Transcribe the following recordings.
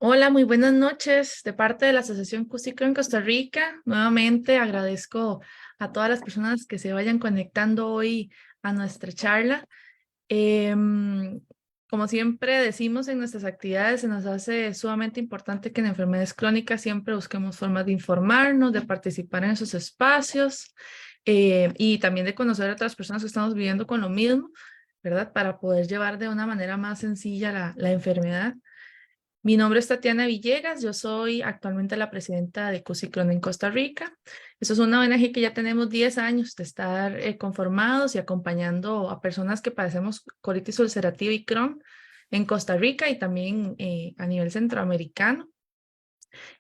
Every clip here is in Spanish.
Hola, muy buenas noches. De parte de la Asociación Cusicro en Costa Rica, nuevamente agradezco a todas las personas que se vayan conectando hoy a nuestra charla. Em, Como siempre decimos en nuestras actividades, se nos hace sumamente importante que en enfermedades crónicas siempre busquemos formas de informarnos, de participar en esos espacios y también de conocer a otras personas que estamos viviendo con lo mismo, ¿verdad? Para poder llevar de una manera más sencilla la enfermedad. Mi nombre es Tatiana Villegas, yo soy actualmente la presidenta de Cusicron en Costa Rica. Eso es una ONG que ya tenemos 10 años de estar conformados y acompañando a personas que padecemos colitis ulcerativa y Crohn en Costa Rica y también a nivel centroamericano.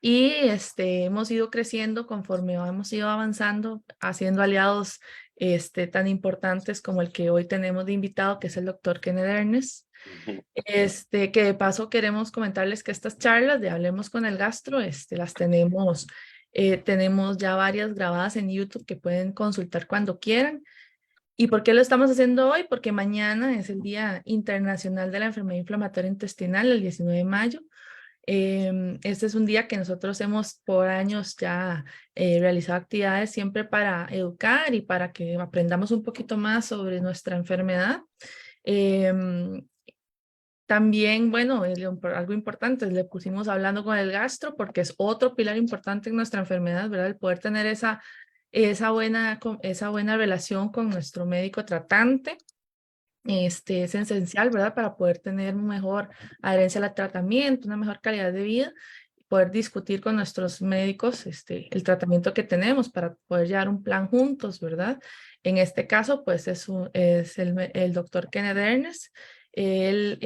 Y hemos ido creciendo conforme hemos ido avanzando, haciendo aliados tan importantes como el que hoy tenemos de invitado, que es el doctor Kenneth Ernest. Ujú. Que de paso queremos comentarles que estas charlas de Hablemos con el Gastro, las tenemos ya varias grabadas en YouTube que pueden consultar cuando quieran. ¿Y por qué lo estamos haciendo hoy? Porque mañana es el Día Internacional de la Enfermedad Inflamatoria Intestinal, el 19 de mayo. Este es un día que nosotros hemos por años ya realizado actividades siempre para educar y para que aprendamos un poquito más sobre nuestra enfermedad. Em, También, bueno, algo importante, le pusimos hablando con el gastro porque es otro pilar importante en nuestra enfermedad, ¿verdad? El poder tener esa buena relación con nuestro médico tratante, es esencial, ¿verdad? Para poder tener mejor adherencia al tratamiento, una mejor calidad de vida, poder discutir con nuestros médicos, el tratamiento que tenemos para poder llevar un plan juntos, ¿verdad? En este caso, pues es el doctor Kenneth Ernest. Él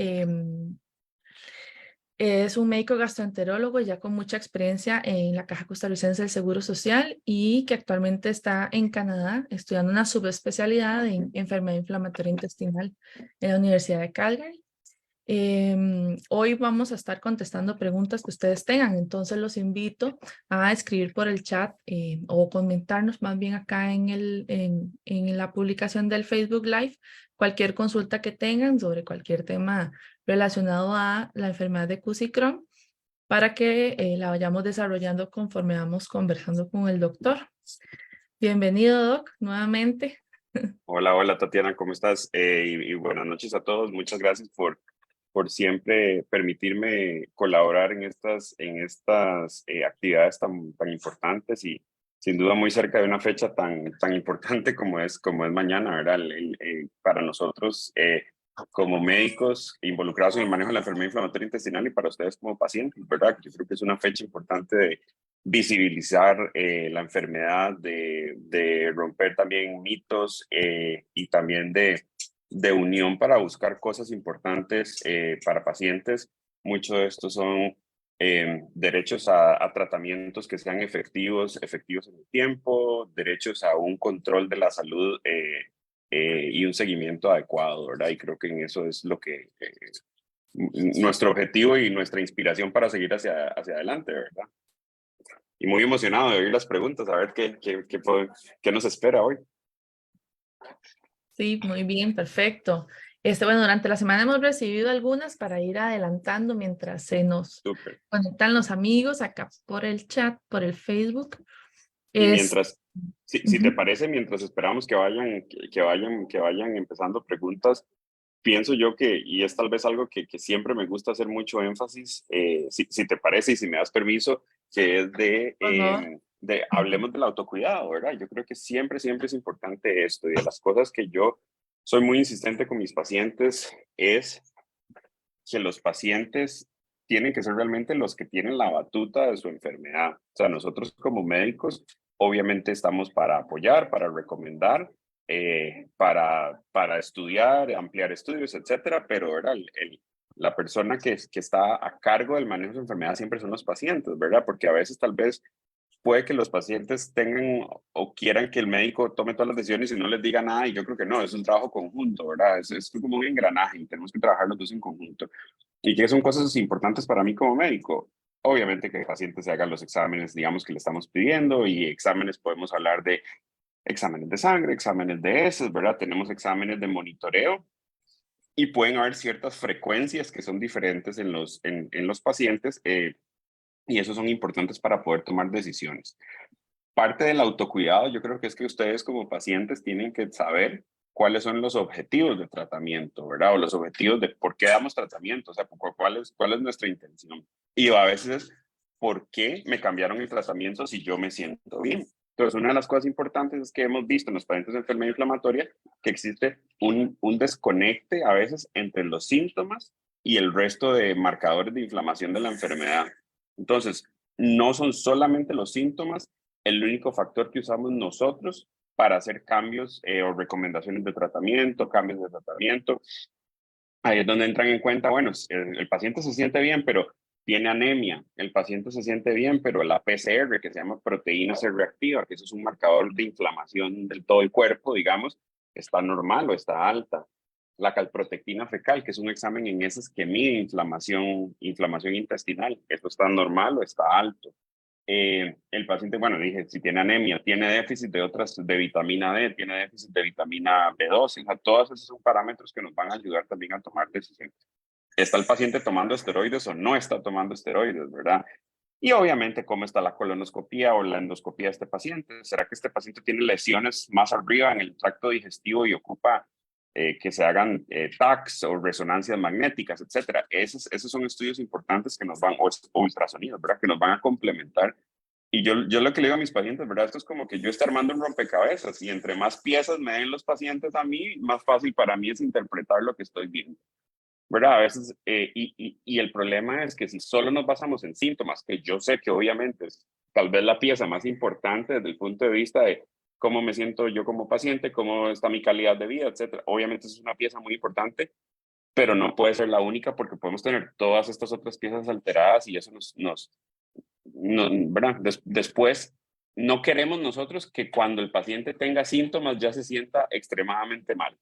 es un médico gastroenterólogo ya con mucha experiencia en la Caja Costarricense del Seguro Social y que actualmente está en Canadá estudiando una subespecialidad en enfermedad inflamatoria intestinal en la Universidad de Calgary. Hoy vamos a estar contestando preguntas que ustedes tengan, entonces los invito a escribir por el chat o comentarnos más bien acá en la publicación del Facebook Live cualquier consulta que tengan sobre cualquier tema relacionado a la enfermedad de Cusi Crohn para que la vayamos desarrollando conforme vamos conversando con el doctor. Bienvenido, Doc, nuevamente. Hola, hola Tatiana, ¿cómo estás? Y buenas noches a todos. Muchas gracias por siempre permitirme colaborar en estas actividades tan importantes y sin duda muy cerca de una fecha tan importante como es mañana, ¿verdad? Para nosotros como médicos involucrados en el manejo de la enfermedad inflamatoria intestinal y para ustedes como pacientes, ¿verdad? Yo creo que es una fecha importante de visibilizar la enfermedad, de romper también mitos y también de unión para buscar cosas importantes para pacientes. Mucho de esto son derechos a tratamientos que sean efectivos en el tiempo, derechos a un control de la salud y un seguimiento adecuado, ¿verdad? Y creo que en eso es lo que nuestro objetivo y nuestra inspiración para seguir hacia adelante, ¿verdad? Y muy emocionado de oír las preguntas, a ver qué nos espera hoy. Sí, muy bien, perfecto. Bueno, durante la semana hemos recibido algunas para ir adelantando mientras se nos Súper. conectan los amigos acá por el chat, por el Facebook. Y Es, mientras, si te Ujú. parece, mientras esperamos que vayan empezando preguntas, pienso yo y es tal vez algo que siempre me gusta hacer mucho énfasis, si te parece y si me das permiso, que es Por favor. hablemos del autocuidado, ¿verdad? Yo creo que siempre es importante esto y de las cosas que yo soy muy insistente con mis pacientes es que los pacientes tienen que ser realmente los que tienen la batuta de su enfermedad. O sea, nosotros como médicos, obviamente estamos para apoyar, para recomendar, para estudiar, ampliar estudios, etcétera, pero ¿verdad? La persona que está a cargo del manejo de su enfermedad siempre son los pacientes, ¿verdad? Porque a veces tal vez puede que los pacientes tengan o quieran que el médico tome todas las decisiones y no les diga nada, y yo creo que no, es un trabajo conjunto, ¿verdad? Es como un engranaje y tenemos que trabajar los dos en conjunto. ¿Y qué son cosas importantes para mí como médico? Obviamente que el paciente se haga los exámenes, digamos, que le estamos pidiendo, y exámenes podemos hablar de exámenes de sangre, exámenes de heces, ¿verdad? Tenemos exámenes de monitoreo y pueden haber ciertas frecuencias que son diferentes en los pacientes, y esos son importantes para poder tomar decisiones. Parte del autocuidado, yo creo que es que ustedes como pacientes tienen que saber cuáles son los objetivos de tratamiento, ¿verdad? O los objetivos de por qué damos tratamiento, o sea, cuál es nuestra intención. Y a veces, ¿por qué me cambiaron el tratamiento si yo me siento bien? Entonces, una de las cosas importantes es que hemos visto en los pacientes de enfermedad inflamatoria que existe un desconecte a veces entre los síntomas y el resto de marcadores de inflamación de la enfermedad. Entonces, no son solamente los síntomas el único factor que usamos nosotros para hacer cambios o recomendaciones de tratamiento, cambios de tratamiento. Ahí es donde entran en cuenta, bueno, el paciente se siente bien, pero tiene anemia. El paciente se siente bien, pero la PCR, que se llama proteína C reactiva, que eso es un marcador de inflamación del todo el cuerpo, digamos, está normal o está alta. La calprotectina fecal, que es un examen en heces que mide inflamación intestinal, eso está normal o está alto. El paciente, bueno, dije, si tiene anemia, tiene déficit de otras, de vitamina D, tiene déficit de vitamina B12, o sea, todos esos son parámetros que nos van a ayudar también a tomar decisiones. ¿Está el paciente tomando esteroides o no está tomando esteroides, verdad? Y obviamente, ¿cómo está la colonoscopía o la endoscopía de este paciente? ¿Será que este paciente tiene lesiones más arriba en el tracto digestivo y ocupa que se hagan TACs o resonancias magnéticas, etcétera? Esos son estudios importantes que nos van, o ultrasonidos, ¿verdad? Que nos van a complementar. Y yo lo que le digo a mis pacientes, ¿verdad? Esto es como que yo esté armando un rompecabezas y entre más piezas me den los pacientes a mí, más fácil para mí es interpretar lo que estoy viendo. ¿Verdad? A veces, y el problema es que si solo nos basamos en síntomas, que yo sé que obviamente es tal vez la pieza más importante desde el punto de vista de cómo me siento yo como paciente, cómo está mi calidad de vida, etcétera. Obviamente es una pieza muy importante, pero no puede ser la única porque podemos tener todas estas otras piezas alteradas y eso ¿verdad? Después, no queremos nosotros que cuando el paciente tenga síntomas ya se sienta extremadamente mal.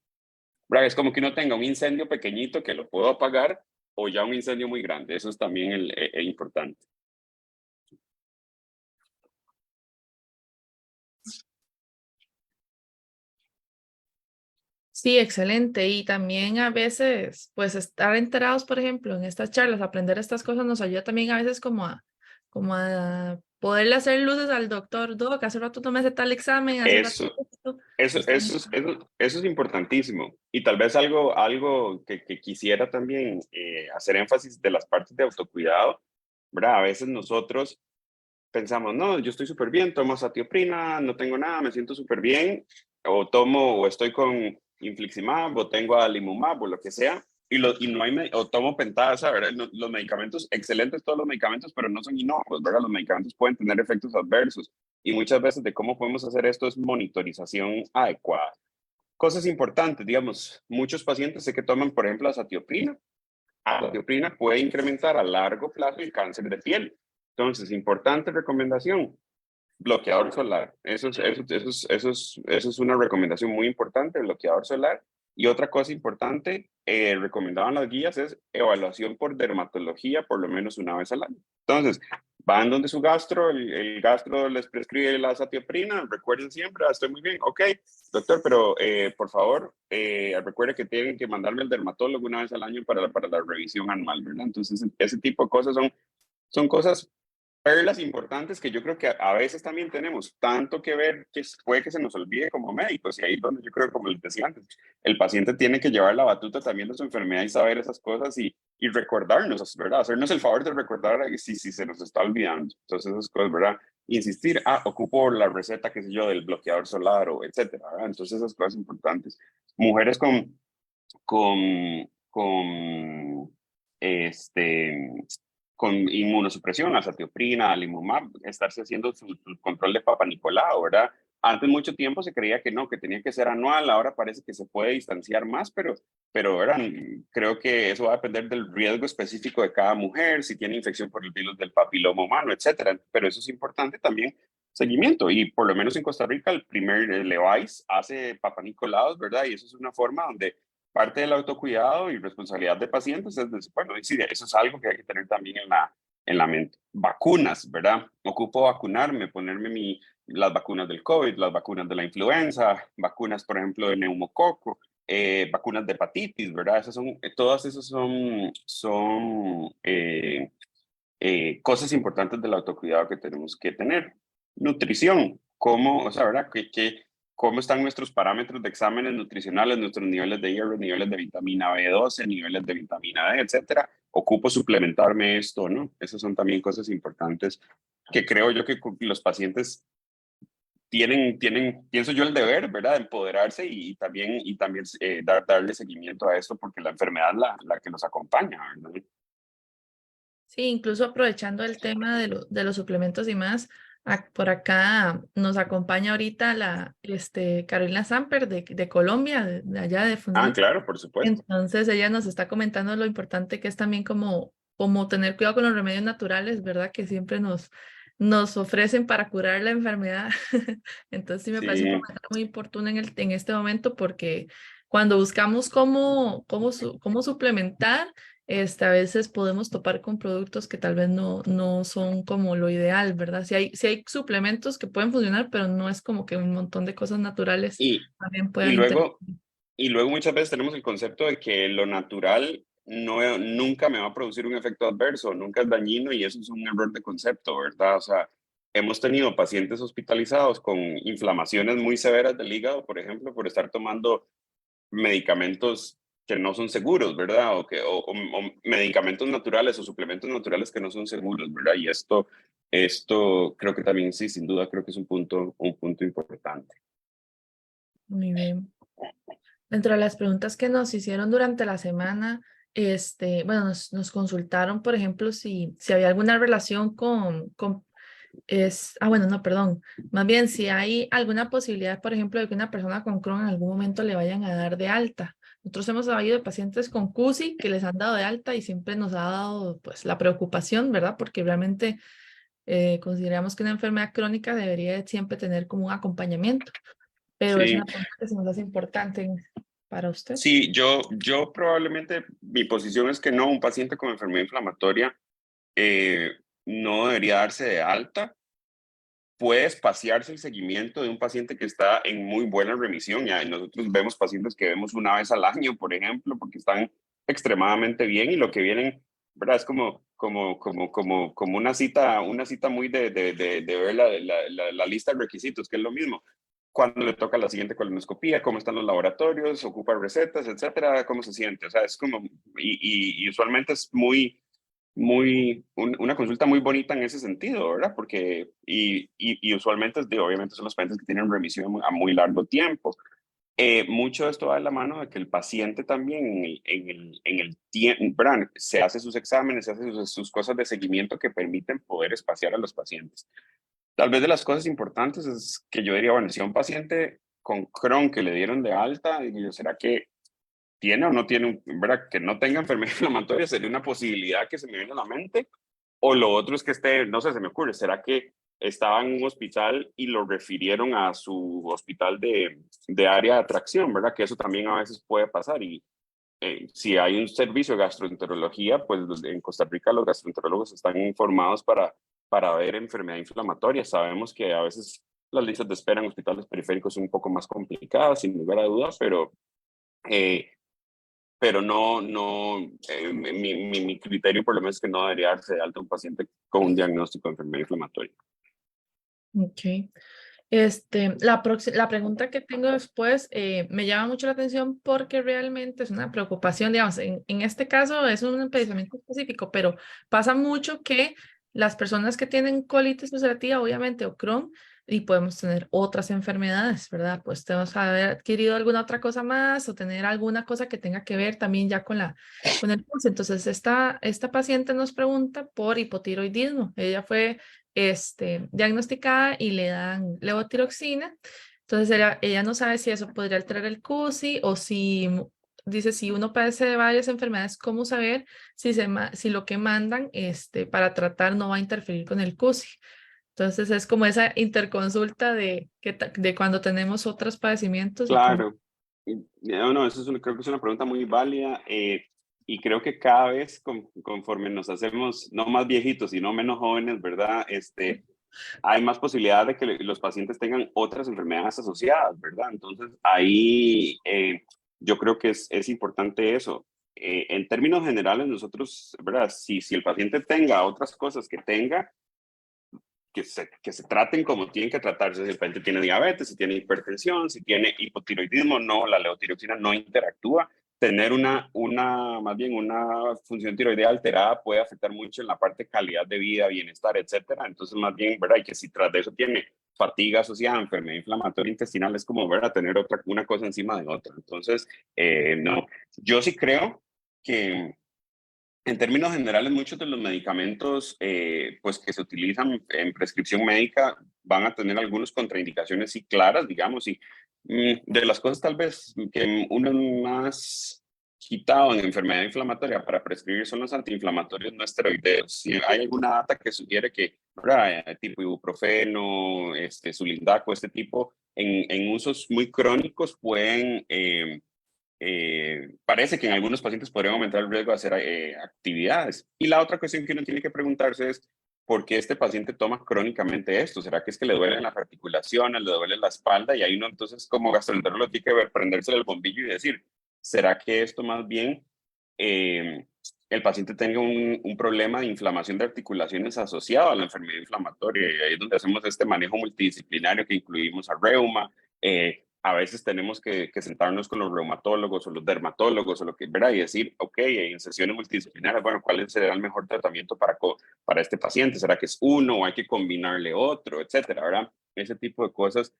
¿Verdad? Es como que uno tenga un incendio pequeñito que lo puedo apagar o ya un incendio muy grande. Eso es también importante. Sí, excelente. Y también a veces, pues estar enterados, por ejemplo, en estas charlas, aprender estas cosas nos ayuda también a veces como a poderle hacer luces al doctor. Doc, hace rato tomé ese tal examen, hace rato Eso, esto. eso, Está eso, muy eso es importantísimo. Y tal vez algo que quisiera también hacer énfasis de las partes de autocuidado, ¿verdad? A veces nosotros pensamos, no, yo estoy súper bien, tomo satioprina, no tengo nada, me siento súper bien, o tomo, o estoy con infliximab, o tengo adalimumab, o lo que sea, y no hay, o tomo pentasa, ¿verdad? Los medicamentos, excelentes todos los medicamentos, pero no son inocuos, ¿verdad? Los medicamentos pueden tener efectos adversos, y muchas veces de cómo podemos hacer esto es monitorización adecuada. Cosas importantes, digamos, muchos pacientes sé que toman, por ejemplo, la satioprina. La satioprina puede incrementar a largo plazo el cáncer de piel. Entonces, importante recomendación, bloqueador solar. Eso es una recomendación muy importante, bloqueador solar. Y otra cosa importante, recomendado en las guías, es evaluación por dermatología por lo menos una vez al año. Entonces, van donde su gastro, el gastro les prescribe la satioprina, recuerden siempre, estoy muy bien, ok, doctor, pero por favor, recuerde que tienen que mandarme al dermatólogo una vez al año para la revisión anual, ¿verdad? Entonces, ese tipo de cosas son cosas perlas importantes que yo creo que a veces también tenemos tanto que ver que puede que se nos olvide como médicos. Y ahí es donde yo creo, como les decía antes, el paciente tiene que llevar la batuta también de su enfermedad y saber esas cosas y recordarnos, ¿verdad? Hacernos el favor de recordar si se nos está olvidando. Entonces, esas cosas, ¿verdad? Insistir, ocupo la receta, qué sé yo, del bloqueador solar o etcétera, ¿verdad? Entonces, esas cosas importantes. Mujeres con este, con inmunosupresión, azatioprina, limumab, estarse haciendo su control de Papa Nicolau, ¿verdad? Antes mucho tiempo se creía que no, que tenía que ser anual, ahora parece que se puede distanciar más, pero ¿verdad? Creo que eso va a depender del riesgo específico de cada mujer, si tiene infección por el virus del papiloma humano, etcétera. Pero eso es importante también, seguimiento. Y por lo menos en Costa Rica, el primer Levice hace Papa Nicolau, ¿verdad? Y eso es una forma donde parte del autocuidado y responsabilidad de pacientes es decir, bueno, sí, eso es algo que hay que tener también en la mente. Vacunas, ¿verdad? Ocupo vacunarme, ponerme las vacunas del COVID, las vacunas de la influenza, vacunas, por ejemplo, de neumococo. vacunas de hepatitis, ¿verdad? Todas esas son cosas importantes del autocuidado que tenemos que tener. Nutrición, ¿cómo, o sea, verdad? ¿Cómo están nuestros parámetros de exámenes nutricionales, nuestros niveles de hierro, niveles de vitamina B12, niveles de vitamina D, etcétera? ¿Ocupo suplementarme esto, no? Esas son también cosas importantes que creo yo que los pacientes pienso yo, el deber, ¿verdad? De empoderarse y también darle seguimiento a esto porque la enfermedad es la que nos acompaña, ¿verdad? Sí, incluso aprovechando el tema de los suplementos y más, por acá nos acompaña ahorita la Carolina Samper de Colombia, de allá de Ah, Fundamento. claro, por supuesto. Entonces ella nos está comentando lo importante que es también como tener cuidado con los remedios naturales, ¿verdad? Que siempre nos ofrecen para curar la enfermedad. Entonces sí me parece un Sí, comentario muy oportuno en este momento porque cuando buscamos cómo suplementar, a veces podemos topar con productos que tal vez no son como lo ideal, ¿verdad? Si hay suplementos que pueden funcionar, pero no es como que un montón de cosas naturales y, también y puedan intervenir. luego, y luego muchas veces tenemos el concepto de que lo natural nunca me va a producir un efecto adverso, nunca es dañino y eso es un error de concepto, ¿verdad? O sea, hemos tenido pacientes hospitalizados con inflamaciones muy severas del hígado, por ejemplo, por estar tomando medicamentos que no son seguros, ¿verdad? O medicamentos naturales o suplementos naturales que no son seguros, ¿verdad? Y esto creo que también sí, sin duda, creo que es un punto importante. Muy bien. Dentro de las preguntas que nos hicieron durante la semana, bueno, nos consultaron, por ejemplo, si había alguna relación bueno, no, perdón, más bien si hay alguna posibilidad, por ejemplo, de que una persona con Crohn en algún momento le vayan a dar de alta. Nosotros hemos sabido de pacientes con CUSI que les han dado de alta y siempre nos ha dado, pues, la preocupación, ¿verdad? Porque realmente consideramos que una enfermedad crónica debería siempre tener como un acompañamiento, pero es Sí, una pregunta que se nos hace importante para usted. sí, yo probablemente mi posición es que no, un paciente con enfermedad inflamatoria eh, no debería darse de alta. Puede espaciarse el seguimiento de un paciente que está en muy buena remisión. Ya nosotros vemos pacientes que vemos una vez al año, por ejemplo, porque están extremadamente bien y lo que vienen, ¿verdad? Es como una cita muy de ver la lista de requisitos, que es lo mismo. Cuando le toca la siguiente colonoscopía, cómo están los laboratorios, ocupa recetas, etcétera, cómo se siente. O sea, es como, y usualmente es una consulta muy bonita en ese sentido, ¿verdad? Porque, y usualmente, obviamente son los pacientes que tienen remisión a muy largo tiempo. Mucho de esto va de la mano de que el paciente también en el tiempo, ¿verdad? Se hace sus exámenes, se hace sus cosas de seguimiento que permiten poder espaciar a los pacientes. Tal vez de las cosas importantes es que yo diría, bueno, si a un paciente con Crohn que le dieron de alta, digo yo, ¿será que tiene o no tiene, ¿verdad? Que no tenga enfermedad inflamatoria sería una posibilidad que se me viene a la mente. O lo otro es que no sé, se me ocurre, ¿será que estaba en un hospital y lo refirieron a su hospital de área de atracción, ¿verdad? Que eso también a veces puede pasar. Y si hay un servicio de gastroenterología, pues en Costa Rica los gastroenterólogos están informados para ver enfermedad inflamatoria. Sabemos que a veces las listas de espera en hospitales periféricos son un poco más complicadas, sin lugar a dudas, eh, pero mi criterio por lo menos es que no debería darse de alta un paciente con un diagnóstico de enfermedad inflamatoria. Ok. La pregunta que tengo después me llama mucho la atención porque realmente es una preocupación, digamos, en este caso es un padecimiento específico, pero pasa mucho que las personas que tienen colitis ulcerativa, obviamente, o Crohn, y podemos tener otras enfermedades, ¿verdad? Pues tenemos que haber adquirido alguna otra cosa más o tener alguna cosa que tenga que ver también ya con el pulso. Entonces, esta paciente nos pregunta por hipotiroidismo. Ella fue diagnosticada y le dan levotiroxina. Entonces ella no sabe si eso podría alterar el CUSI o dice si uno padece de varias enfermedades, ¿cómo saber si lo que mandan para tratar no va a interferir con el CUSI? Entonces es como esa interconsulta de cuando tenemos otros padecimientos y cómo. Claro, no, no, creo que es una pregunta muy válida y creo que cada vez conforme nos hacemos no más viejitos, sino menos jóvenes, ¿verdad? Hay más posibilidad de que los pacientes tengan otras enfermedades asociadas, ¿verdad? Entonces, ahí yo creo que es importante eso. En términos generales, nosotros, ¿verdad? Si el paciente tenga otras cosas que tenga, que se traten como tienen que tratarse. Si el paciente tiene diabetes, si tiene hipertensión, si tiene hipotiroidismo, no, la levotiroxina no interactúa. Tener más bien una función tiroidea alterada puede afectar mucho en la parte calidad de vida, bienestar, etcétera. Entonces, más bien, ¿verdad? Y que si tras de eso tiene fatiga asociada a enfermedad inflamatoria intestinal, es como, ¿verdad? Tener una cosa encima de otra. Entonces, no. Yo sí creo que en términos generales, muchos de los medicamentos pues que se utilizan en prescripción médica van a tener algunas contraindicaciones sí claras, digamos, y de las cosas tal vez que uno más quitado en enfermedad inflamatoria para prescribir son los antiinflamatorios no esteroideos. Si hay alguna data que sugiere que, ¿verdad? Tipo ibuprofeno, sulindaco, este tipo, en usos muy crónicos pueden parece que en algunos pacientes podrían aumentar el riesgo de hacer actividades. Y la otra cuestión que uno tiene que preguntarse es, ¿por qué este paciente toma crónicamente esto? ¿Será que es que le duelen las articulaciones, le duele la espalda? Y ahí uno entonces como gastroenterólogo tiene que ver, prenderse el bombillo y decir, ¿será que esto más bien el paciente tenga un problema de inflamación de articulaciones asociado a la enfermedad inflamatoria? Y ahí es donde hacemos este manejo multidisciplinario que incluimos a reuma, a veces tenemos que sentarnos con los reumatólogos o los dermatólogos o lo que, ¿verdad? Y decir, ok, en sesiones multidisciplinarias, bueno, ¿cuál será el mejor tratamiento para este paciente? ¿Será que es uno o hay que combinarle otro, etcétera, ¿verdad? Ese tipo de cosas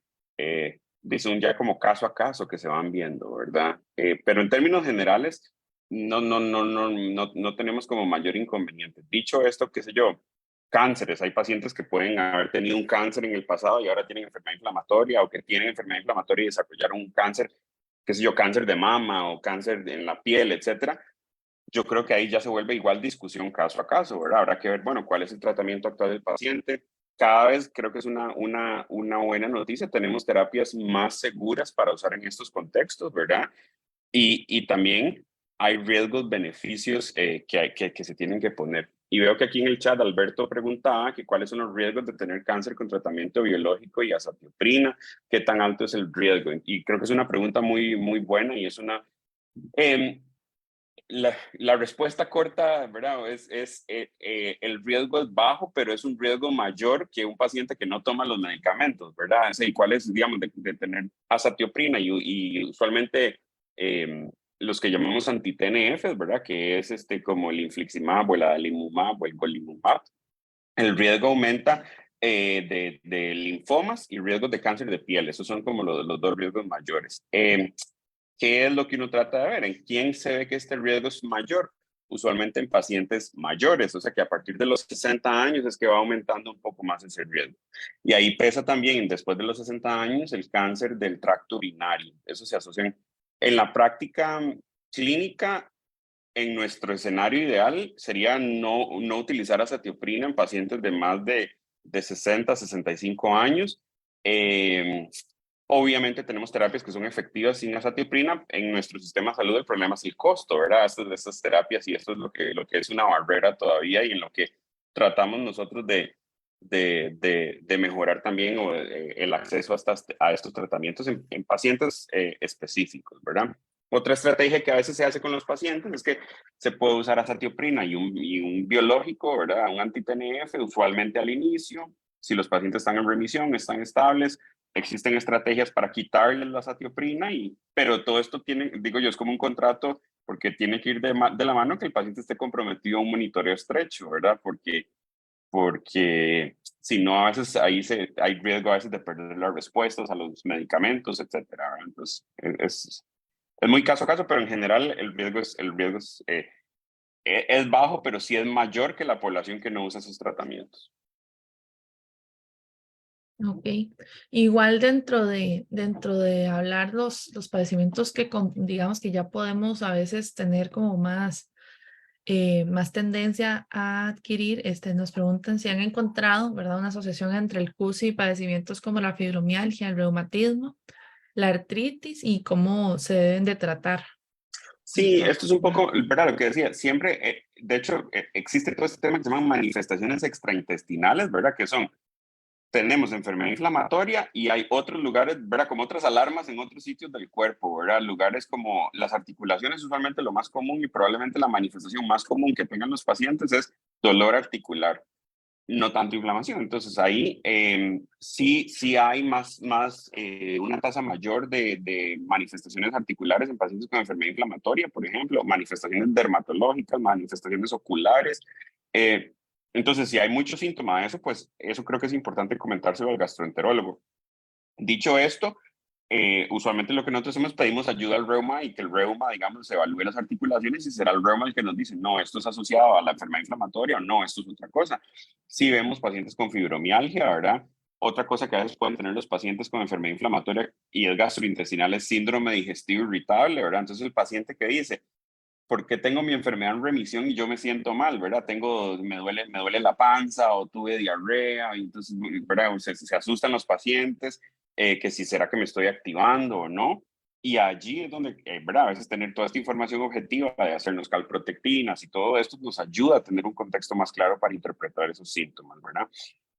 son ya como caso a caso que se van viendo, ¿verdad? Pero en términos generales, no tenemos como mayor inconveniente. Dicho esto, qué sé yo, cánceres. Hay pacientes que pueden haber tenido un cáncer en el pasado y ahora tienen enfermedad inflamatoria o que tienen enfermedad inflamatoria y desarrollaron un cáncer, qué sé yo, cáncer de mama o cáncer en la piel, etcétera. Yo creo que ahí ya se vuelve igual discusión caso a caso, ¿verdad? Habrá que ver, bueno, cuál es el tratamiento actual del paciente. Cada vez creo que es una buena noticia. Tenemos terapias más seguras para usar en estos contextos, ¿verdad? Y también hay riesgos, beneficios que se tienen que poner. Y veo que aquí en el chat Alberto preguntaba que cuáles son los riesgos de tener cáncer con tratamiento biológico y azatioprina, qué tan alto es el riesgo. Y creo que es una pregunta muy, muy buena y es una... Eh, la respuesta corta, ¿verdad? El riesgo es bajo, pero es un riesgo mayor que un paciente que no toma los medicamentos, ¿verdad? ¿Y cuál es, digamos, de tener azatioprina? Y usualmente los que llamamos anti-TNF, ¿verdad? Que es como el infliximab o el adalimumab o el golimumab. El riesgo aumenta de linfomas y riesgos de cáncer de piel. Esos son como los dos riesgos mayores. ¿Qué es lo que uno trata de ver? ¿En quién se ve que este riesgo es mayor? Usualmente en pacientes mayores, o sea que a partir de los 60 años es que va aumentando un poco más ese riesgo. Y ahí pesa también, después de los 60 años, el cáncer del tracto urinario. Eso se asocia en la práctica clínica. En nuestro escenario ideal sería no utilizar azatioprina en pacientes de más de 60 a 65 años. Eh, Obviamente tenemos terapias que son efectivas sin azatioprina. En nuestro sistema de salud el problema es el costo, ¿verdad? Estas terapias y esto es lo que es una barrera todavía y en lo que tratamos nosotros de mejorar también el acceso a estos tratamientos en pacientes específicos, ¿verdad? Otra estrategia que a veces se hace con los pacientes es que se puede usar azatioprina y un biológico, ¿verdad? Un anti-TNF, usualmente al inicio. Si los pacientes están en remisión, están estables, existen estrategias para quitarles la azatioprina, pero todo esto tiene, digo yo, es como un contrato porque tiene que ir de la mano que el paciente esté comprometido a un monitoreo estrecho, ¿verdad? Porque si no, a veces hay riesgo a veces de perder las respuestas a los medicamentos, etcétera, ¿verdad? Entonces, es muy caso a caso, pero en general el riesgo es bajo, pero sí es mayor que la población que no usa esos tratamientos. Ok. Igual dentro de hablar los padecimientos digamos que ya podemos a veces tener como más tendencia a adquirir, nos preguntan si han encontrado, ¿verdad? Una asociación entre el CUSI y padecimientos como la fibromialgia, el reumatismo, la artritis y cómo se deben de tratar. Sí, esto es un poco, ¿verdad? Lo que decía, siempre, de hecho, existe todo este tema que se llaman manifestaciones extraintestinales, ¿verdad? Que son tenemos enfermedad inflamatoria y hay otros lugares, ¿verdad? Como otras alarmas en otros sitios del cuerpo, ¿verdad? Lugares como las articulaciones, usualmente lo más común y probablemente la manifestación más común que tengan los pacientes es dolor articular, no tanto inflamación. Entonces ahí sí hay una tasa mayor de manifestaciones articulares en pacientes con enfermedad inflamatoria, por ejemplo, manifestaciones dermatológicas, manifestaciones oculares. eh, entonces, si hay muchos síntomas de eso, pues eso creo que es importante comentárselo al gastroenterólogo. Dicho esto, usualmente lo que nosotros hacemos, pedimos ayuda al reuma y que el reuma, digamos, se evalúe las articulaciones y será el reuma el que nos dice, no, esto es asociado a la enfermedad inflamatoria o no, esto es otra cosa. Si vemos pacientes con fibromialgia, ¿verdad? Otra cosa que a veces pueden tener los pacientes con enfermedad inflamatoria y el gastrointestinal es síndrome digestivo irritable, ¿verdad? Entonces el paciente que dice, ¿por qué tengo mi enfermedad en remisión y yo me siento mal, verdad? Me duele la panza o tuve diarrea, y entonces, ¿verdad? Se asustan los pacientes, que si será que me estoy activando o no. Y allí es donde, ¿verdad? A veces tener toda esta información objetiva de hacernos calprotectinas y todo esto nos ayuda a tener un contexto más claro para interpretar esos síntomas, ¿verdad?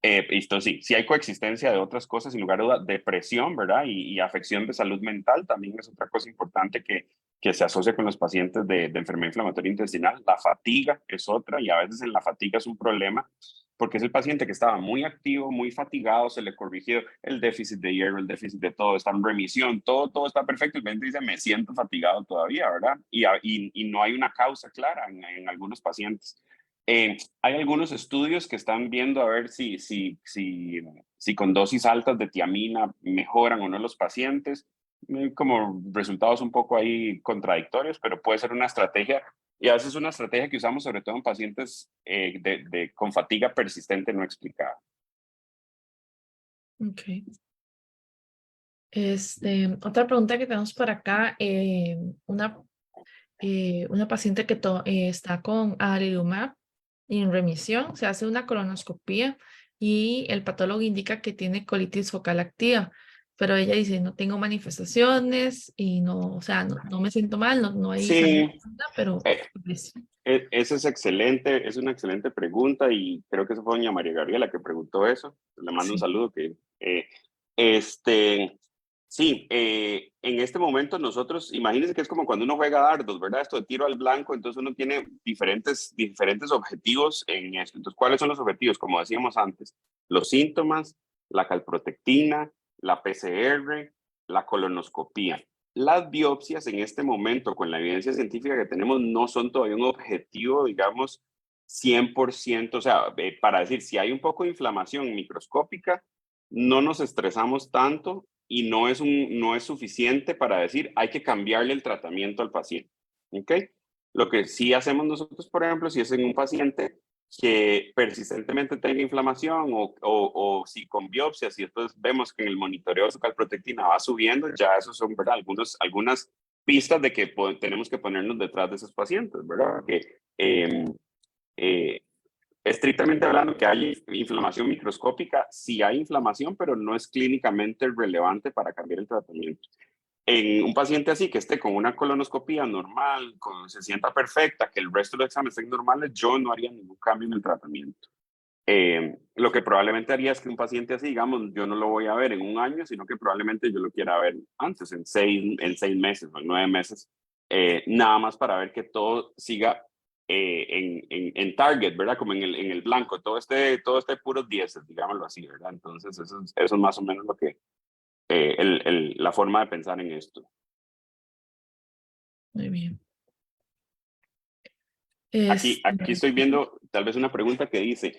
Esto sí, si hay coexistencia de otras cosas, sin lugar a duda, depresión, ¿verdad? Y afección de salud mental también es otra cosa importante que se asocia con los pacientes de enfermedad inflamatoria intestinal. La fatiga es otra, y a veces en la fatiga es un problema porque es el paciente que estaba muy activo, muy fatigado, se le corrigió el déficit de hierro, el déficit de todo, está en remisión, todo está perfecto, y el paciente dice, me siento fatigado todavía, ¿verdad? Y no hay una causa clara en algunos pacientes. Hay algunos estudios que están viendo a ver si con dosis altas de tiamina mejoran o no los pacientes, como resultados un poco ahí contradictorios, pero puede ser una estrategia, y a veces es una estrategia que usamos sobre todo en pacientes con fatiga persistente no explicada. Ok. Otra pregunta que tenemos por acá, una paciente que está con adalimumab y en remisión, se hace una colonoscopía y el patólogo indica que tiene colitis focal activa, pero ella dice, no tengo manifestaciones y no, o sea, no me siento mal, no hay Sí, sangrado, pero eh, pues, eso es excelente, es una excelente pregunta, y creo que eso fue doña María Gabriela la que preguntó eso. Le mando un sí. saludo. Este, sí, en este momento nosotros, imagínense que es como cuando uno juega dardos, ¿verdad? Esto de tiro al blanco, entonces uno tiene diferentes objetivos en esto. Entonces, ¿cuáles son los objetivos? Como decíamos antes, los síntomas, la calprotectina, la PCR, la colonoscopía. Las biopsias en este momento, con la evidencia científica que tenemos, no son todavía un objetivo, digamos, 100%. O sea, para decir, si hay un poco de inflamación microscópica, no nos estresamos tanto y no es suficiente para decir, hay que cambiarle el tratamiento al paciente. ¿Ok? Lo que sí hacemos nosotros, por ejemplo, si es en un paciente que persistentemente tenga inflamación o si con biopsias y después vemos que en el monitoreo de su calprotectina va subiendo, ya esos son, ¿verdad? Algunas pistas de que tenemos que ponernos detrás de esos pacientes, ¿verdad? Que eh, estrictamente hablando que hay inflamación microscópica, sí hay inflamación, pero no es clínicamente relevante para cambiar el tratamiento. En un paciente así que esté con una colonoscopía normal, se sienta perfecta, que el resto de los exámenes estén normales, yo no haría ningún cambio en el tratamiento. Lo que probablemente haría es que un paciente así, digamos, yo no lo voy a ver en un año, sino que probablemente yo lo quiera ver antes, en seis meses o en 9 meses, nada más para ver que todo siga en target, ¿verdad? Como en el blanco, todo este puros dieces, digámoslo así, ¿verdad? Entonces, eso es más o menos lo que, la forma de pensar en esto. Muy bien. Aquí estoy viendo tal vez una pregunta que dice,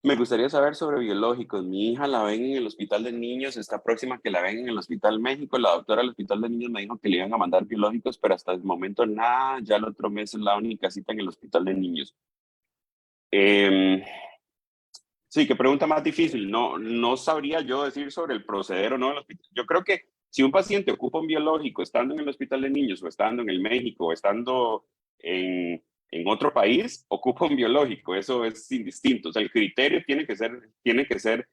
me gustaría saber sobre biológicos. Mi hija la ven en el Hospital de Niños, está próxima a que la ven en el Hospital México. La doctora del Hospital de Niños me dijo que le iban a mandar biológicos, pero hasta el momento nada. Ya el otro mes es la única cita en el Hospital de Niños. Sí, qué pregunta más difícil. No sabría yo decir sobre el proceder o no del hospital. Yo creo que si un paciente ocupa un biológico estando en el Hospital de Niños o estando en el México o estando en otro país, ocupa un biológico. Eso es indistinto. O sea, el criterio tiene que ser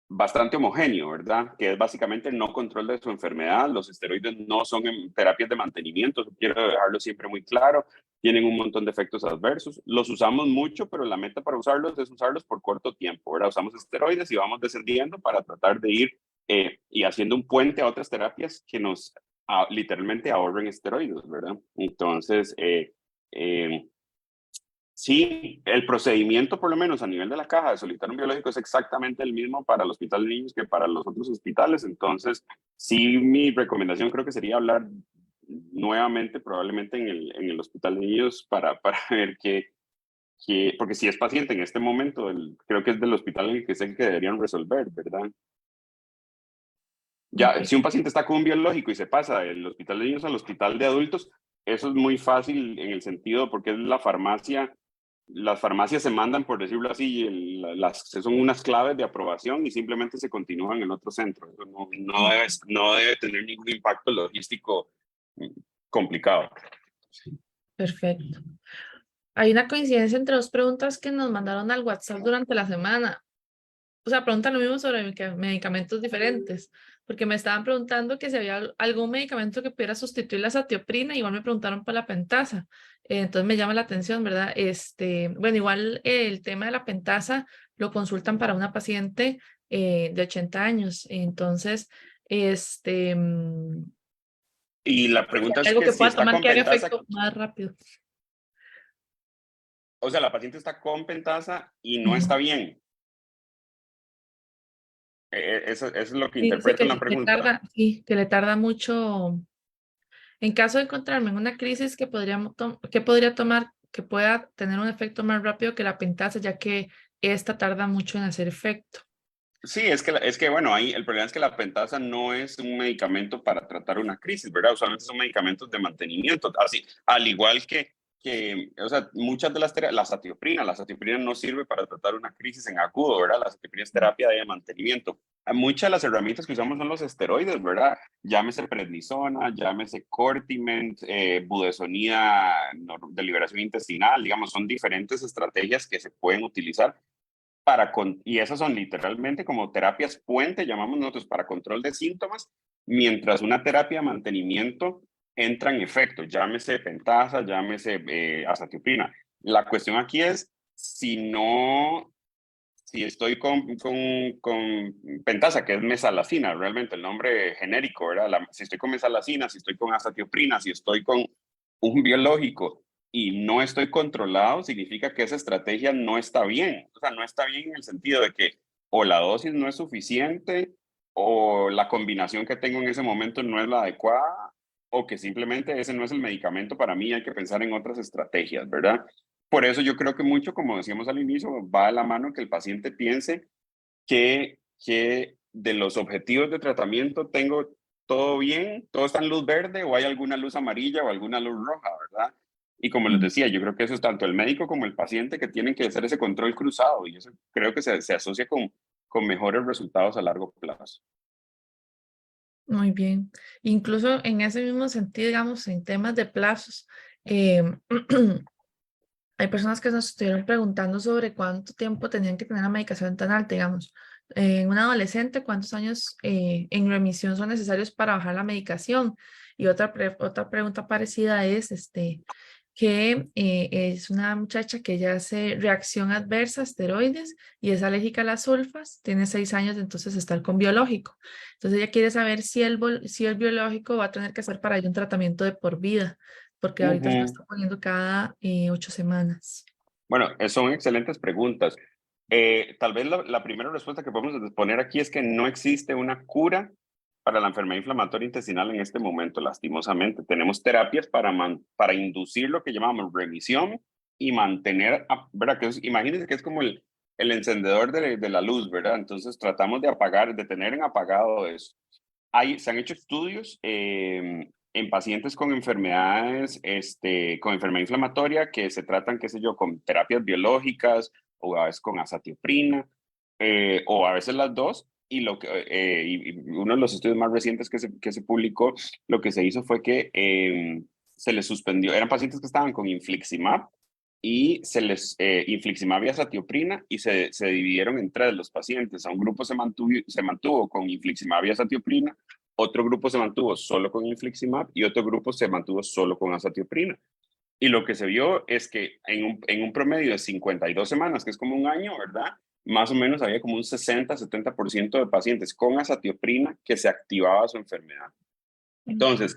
bastante homogéneo, ¿verdad? Que es básicamente el no control de su enfermedad. Los esteroides no son terapias de mantenimiento, quiero dejarlo siempre muy claro. Tienen un montón de efectos adversos. Los usamos mucho, pero la meta para usarlos es usarlos por corto tiempo, ¿verdad? Usamos esteroides y vamos descendiendo para tratar de ir y haciendo un puente a otras terapias que nos literalmente ahorren esteroides, ¿verdad? Entonces, sí, el procedimiento, por lo menos a nivel de la caja de solicitar un biológico, es exactamente el mismo para el Hospital de Niños que para los otros hospitales. Entonces, sí, mi recomendación creo que sería hablar nuevamente, probablemente en el Hospital de Niños, para ver porque si es paciente en este momento, creo que es del hospital en el que sé que deberían resolver, ¿verdad? Ya, Ok. si un paciente está con un biológico y se pasa del Hospital de Niños al Hospital de Adultos, eso es muy fácil en el sentido porque es la farmacia. Las farmacias se mandan, por decirlo así, son unas claves de aprobación y simplemente se continúan en otro centro. Eso no debe tener ningún impacto logístico mm, complicado. Perfecto. Hay una coincidencia entre dos preguntas que nos mandaron al WhatsApp durante la semana. O sea, preguntan lo mismo sobre medicamentos diferentes, porque me estaban preguntando que si había algún medicamento que pudiera sustituir la satioprina, igual me preguntaron por la pentasa. Entonces me llama la atención, ¿verdad? Bueno, igual el tema de la pentasa lo consultan para una paciente de 80 años. Entonces, este, mm, Y la pregunta es algo que que si pueda está tomar con que haga pentasa, efecto más rápido. o sea, la paciente está con pentasa y no está Ujú. bien. Eso es lo que Sí, dice interpreto que en la le pregunta. tarda, sí, que le tarda mucho. En caso de encontrarme en una crisis que podría tomar que pueda tener un efecto más rápido que la pentasa, ya que esta tarda mucho en hacer efecto. Sí, es que bueno, ahí el problema es que la pentasa no es un medicamento para tratar una crisis, ¿verdad? Usualmente son medicamentos de mantenimiento, así, al igual o sea, muchas de la satioprina no sirve para tratar una crisis en agudo, ¿verdad? La satioprina es terapia de mantenimiento. Muchas de las herramientas que usamos son los esteroides, ¿verdad? Llámese prednisona, llámese Cortiment, budesonida de liberación intestinal, digamos, son diferentes estrategias que se pueden utilizar y esas son literalmente como terapias puente, llamamos nosotros, para control de síntomas, mientras una terapia de mantenimiento entra en efecto, llámese pentasa, llámese azatioprina. La cuestión aquí es si estoy con pentasa, que es mesalazina, realmente el nombre genérico, ¿verdad? Si estoy con mesalazina, si estoy con azatioprina, si estoy con un biológico y no estoy controlado, significa que esa estrategia no está bien. O sea, no está bien en el sentido de que o la dosis no es suficiente o la combinación que tengo en ese momento no es la adecuada o que simplemente ese no es el medicamento para mí, hay que pensar en otras estrategias, ¿verdad? Por eso yo creo que mucho, como decíamos al inicio, va de la mano que el paciente piense que de los objetivos de tratamiento tengo todo bien, todo está en luz verde o hay alguna luz amarilla o alguna luz roja, ¿verdad? Y como les Mm. decía, yo creo que eso es tanto el médico como el paciente que tienen que hacer ese control cruzado y eso creo que se asocia con mejores resultados a largo plazo. Muy bien. Incluso en ese mismo sentido, digamos, en temas de plazos, eh, hay personas que nos estuvieron preguntando sobre cuánto tiempo tenían que tener la medicación tan alta, digamos. En un adolescente, ¿cuántos años en remisión son necesarios para bajar la medicación? Y otra pregunta parecida es, que es una muchacha que ya hace reacción adversa a esteroides y es alérgica a las sulfas, tiene 6 años, entonces está con biológico. Entonces ella quiere saber si el biológico va a tener que hacer para ella un tratamiento de por vida, porque ahorita se lo Ujú. está poniendo cada 8 semanas. Bueno, son excelentes preguntas. Tal vez la primera respuesta que podemos poner aquí es que no existe una cura para la enfermedad inflamatoria intestinal en este momento, lastimosamente. Tenemos terapias para inducir lo que llamamos remisión y mantener, ¿verdad? Imagínense que es como el encendedor de la luz, ¿verdad? Entonces tratamos de apagar, de tener en apagado eso. Se han hecho estudios en pacientes con enfermedades, con enfermedad inflamatoria que se tratan, qué sé yo, con terapias biológicas o a veces con azatioprina o a veces las dos. Y uno de los estudios más recientes que se publicó, lo que se hizo fue que se les suspendió, eran pacientes que estaban con infliximab y se les infliximab y azatioprina y se dividieron en tres los pacientes. A un grupo se mantuvo con infliximab y azatioprina, otro grupo se mantuvo solo con infliximab y otro grupo se mantuvo solo con azatioprina. Y lo que se vio es que en un promedio de 52 semanas, que es como un año, ¿verdad? Más o menos había como un 60-70% de pacientes con azatioprina que se activaba su enfermedad. Entonces,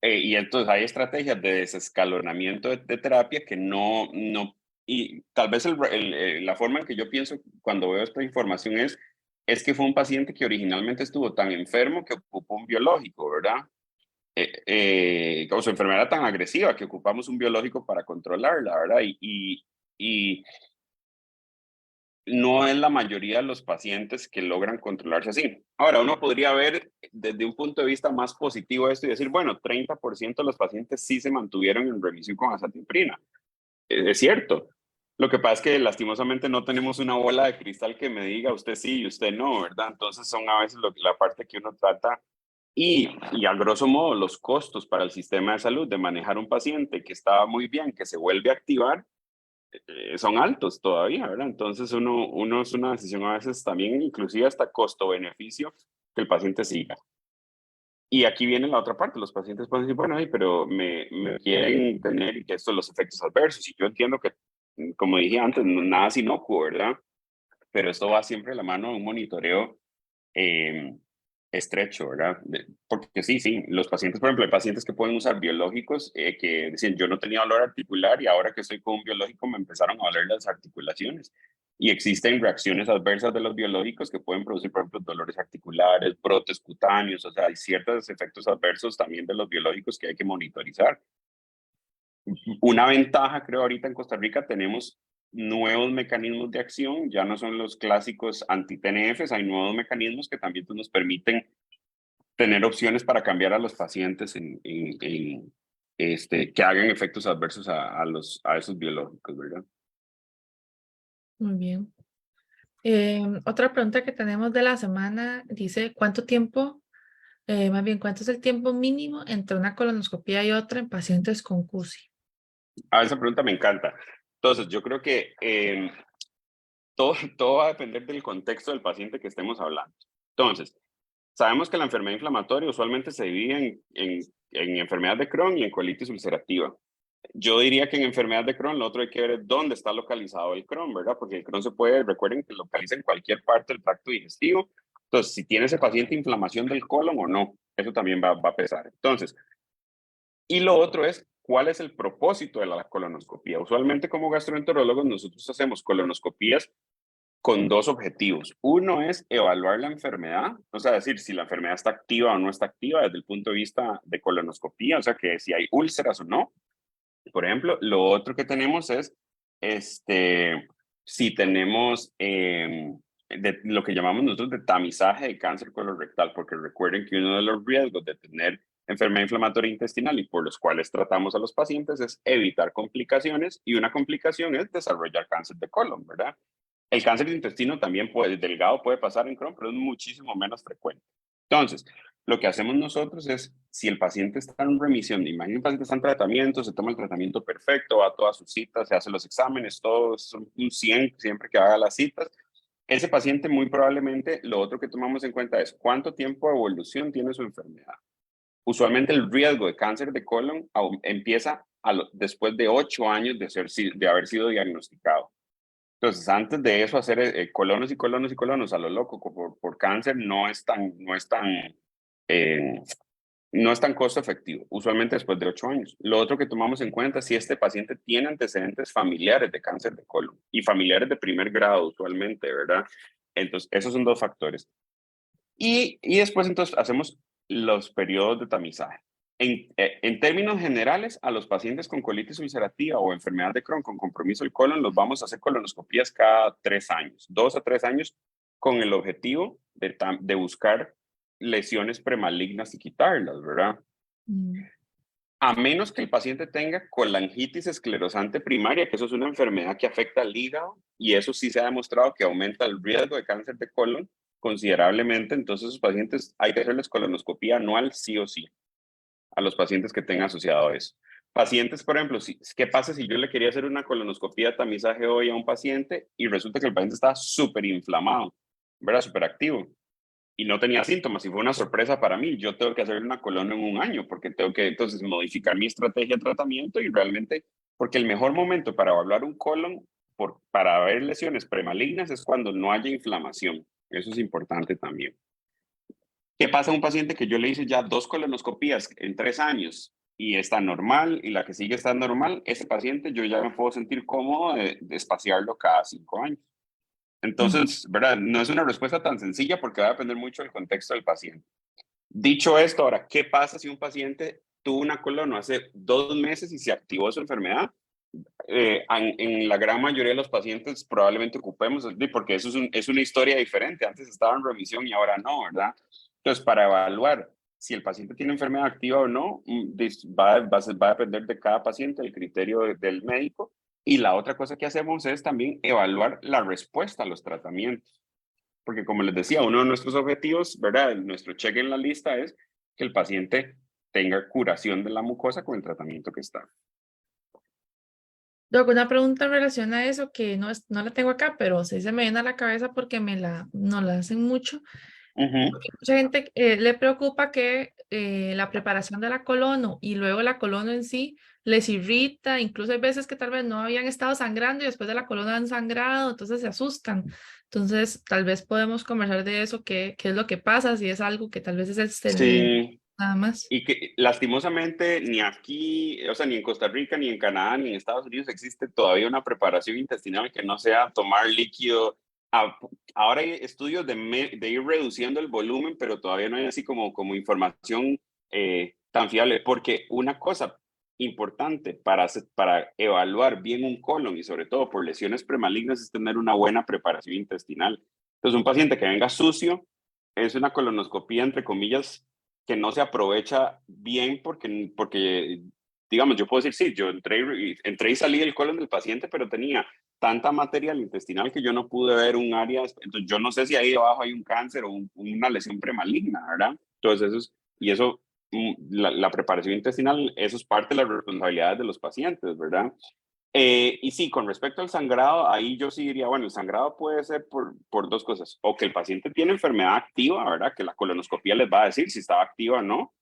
y entonces hay estrategias de desescalonamiento de terapia que y tal vez la forma en que yo pienso cuando veo esta información es que fue un paciente que originalmente estuvo tan enfermo que ocupó un biológico, ¿verdad? O su enfermedad era tan agresiva que ocupamos un biológico para controlarla, ¿verdad? Y no es la mayoría de los pacientes que logran controlarse así. Ahora, uno podría ver desde un punto de vista más positivo esto y decir, bueno, 30% de los pacientes sí se mantuvieron en remisión con azatioprina. Es cierto. Lo que pasa es que lastimosamente no tenemos una bola de cristal que me diga usted sí y usted no, ¿verdad? Entonces son a veces la parte que uno trata y a grosso modo los costos para el sistema de salud de manejar un paciente que estaba muy bien, que se vuelve a activar, son altos todavía, ¿verdad? Entonces uno es una decisión a veces también, inclusive hasta costo-beneficio, que el paciente siga. Y aquí viene la otra parte, los pacientes pueden decir, bueno, ay, pero me quieren tener y que estos los efectos adversos. Y yo entiendo que, como dije antes, nada es inocuo, ¿verdad? Pero esto va siempre de la mano de un monitoreo eh, estrecho, ¿verdad? Porque sí, los pacientes, por ejemplo, hay pacientes que pueden usar biológicos que dicen, yo no tenía dolor articular y ahora que estoy con un biológico me empezaron a doler las articulaciones. Y existen reacciones adversas de los biológicos que pueden producir, por ejemplo, dolores articulares, brotes cutáneos, o sea, hay ciertos efectos adversos también de los biológicos que hay que monitorizar. Una ventaja, creo, ahorita en Costa Rica tenemos nuevos mecanismos de acción, ya no son los clásicos anti-TNFs, hay nuevos mecanismos que también nos permiten tener opciones para cambiar a los pacientes que hagan efectos adversos a esos biológicos, ¿verdad? Muy bien. Otra pregunta que tenemos de la semana dice, ¿cuánto tiempo, más bien, cuánto es el tiempo mínimo entre una colonoscopia y otra en pacientes con CUSI? Esa pregunta me encanta. Entonces, yo creo que todo va a depender del contexto del paciente que estemos hablando. Entonces, sabemos que la enfermedad inflamatoria usualmente se divide en enfermedad de Crohn y en colitis ulcerativa. Yo diría que en enfermedad de Crohn lo otro hay que ver es dónde está localizado el Crohn, ¿verdad? Porque el Crohn se puede, recuerden que localiza en cualquier parte del tracto digestivo. Entonces, si tiene ese paciente inflamación del colon o no, eso también va a pesar. Entonces, y lo otro es, ¿cuál es el propósito de la colonoscopía? Usualmente como gastroenterólogos nosotros hacemos colonoscopías con dos objetivos. Uno es evaluar la enfermedad, o sea, decir si la enfermedad está activa o no está activa desde el punto de vista de colonoscopía, o sea, que si hay úlceras o no. Por ejemplo, lo otro que tenemos es si tenemos de lo que llamamos nosotros de tamizaje de cáncer colorectal, porque recuerden que uno de los riesgos de tener enfermedad inflamatoria intestinal y por los cuales tratamos a los pacientes es evitar complicaciones y una complicación es desarrollar cáncer de colon, ¿verdad? El cáncer de intestino también delgado puede pasar en Crohn, pero es muchísimo menos frecuente. Entonces, lo que hacemos nosotros es, si el paciente está en remisión, imagínense un paciente está en tratamiento, se toma el tratamiento perfecto, va a todas sus citas, se hace los exámenes, todos son un 100 siempre que haga las citas. Ese paciente muy probablemente, lo otro que tomamos en cuenta es cuánto tiempo de evolución tiene su enfermedad. Usualmente el riesgo de cáncer de colon empieza después de 8 años de haber sido diagnosticado. Entonces, antes de eso, hacer colonos y colonos y colonos a lo loco por cáncer eh, no es tan costo efectivo, usualmente después de 8 años. Lo otro que tomamos en cuenta es si este paciente tiene antecedentes familiares de cáncer de colon y familiares de primer grado, usualmente, ¿verdad? Entonces, esos son dos factores. Y después, entonces, hacemos los periodos de tamizaje. En términos generales, a los pacientes con colitis ulcerativa o enfermedad de Crohn con compromiso del colon, los vamos a hacer colonoscopías cada 3 años, 2 a 3 años, con el objetivo de buscar lesiones premalignas y quitarlas, ¿verdad? Mm. A menos que el paciente tenga colangitis esclerosante primaria, que eso es una enfermedad que afecta al hígado y eso sí se ha demostrado que aumenta el riesgo de cáncer de colon considerablemente. Entonces, esos pacientes hay que hacerles colonoscopía anual sí o sí a los pacientes que tengan asociado eso. pacientes, por ejemplo, ¿qué pasa si yo le quería hacer una colonoscopia de tamizaje hoy a un paciente y resulta que el paciente estaba súper inflamado, ¿verdad? Súper activo y no tenía síntomas y fue una sorpresa para mí. Yo tengo que hacer una colon en un año porque tengo que entonces modificar mi estrategia de tratamiento y realmente, porque el mejor momento para evaluar un colon para ver lesiones premalignas es cuando no haya inflamación. Eso es importante también. ¿Qué pasa a un paciente que yo le hice ya 2 colonoscopías en 3 años y está normal y la que sigue está normal? Ese paciente yo ya me puedo sentir cómodo de espaciarlo cada 5 años. Ujú. Entonces, ¿verdad? No es una respuesta tan sencilla porque va a depender mucho del contexto del paciente. Dicho esto, ahora, ¿qué pasa si un paciente tuvo una colono hace 2 meses y se activó su enfermedad? En la gran mayoría de los pacientes probablemente ocupemos, porque eso es una historia diferente. Antes estaba en remisión y ahora no, ¿verdad? Entonces, para evaluar si el paciente tiene enfermedad activa o no, va a depender de cada paciente, el criterio del médico. Y la otra cosa que hacemos es también evaluar la respuesta a los tratamientos. Porque como les decía, uno de nuestros objetivos, ¿verdad? Nuestro check en la lista es que el paciente tenga curación de la mucosa con el tratamiento que está. Doc, una pregunta en relación a eso que no la tengo acá, pero sí se me viene a la cabeza porque nos la hacen mucho. Ujú. Mucha gente le preocupa que la preparación de la colono y luego la colono en sí les irrita, incluso hay veces que tal vez no habían estado sangrando y después de la colono han sangrado, entonces se asustan. Entonces, tal vez podemos conversar de eso, qué es lo que pasa, si es algo que tal vez es extendido, Sí, nada más. y que lastimosamente ni aquí, o sea, ni en Costa Rica, ni en Canadá, ni en Estados Unidos existe todavía una preparación intestinal que no sea tomar líquido. A- Ahora hay estudios de ir reduciendo el volumen, pero todavía no hay así como información tan fiable, porque una cosa importante para evaluar bien un colon y sobre todo por lesiones premalignas es tener una buena preparación intestinal. Entonces, un paciente que venga sucio es una colonoscopía, entre comillas, que no se aprovecha bien porque digamos, yo puedo decir, sí, yo entré y salí del colon del paciente, pero tenía tanta material intestinal que yo no pude ver un área, entonces yo no sé si ahí abajo hay un cáncer o una lesión premaligna, ¿verdad? Entonces la preparación intestinal, eso es parte de las responsabilidades de los pacientes, ¿verdad? Y sí, con respecto al sangrado, ahí yo sí diría, bueno, el sangrado puede ser por dos cosas, o que el paciente tiene enfermedad activa, ¿verdad? Que la colonoscopia les va a decir si estaba activa o no,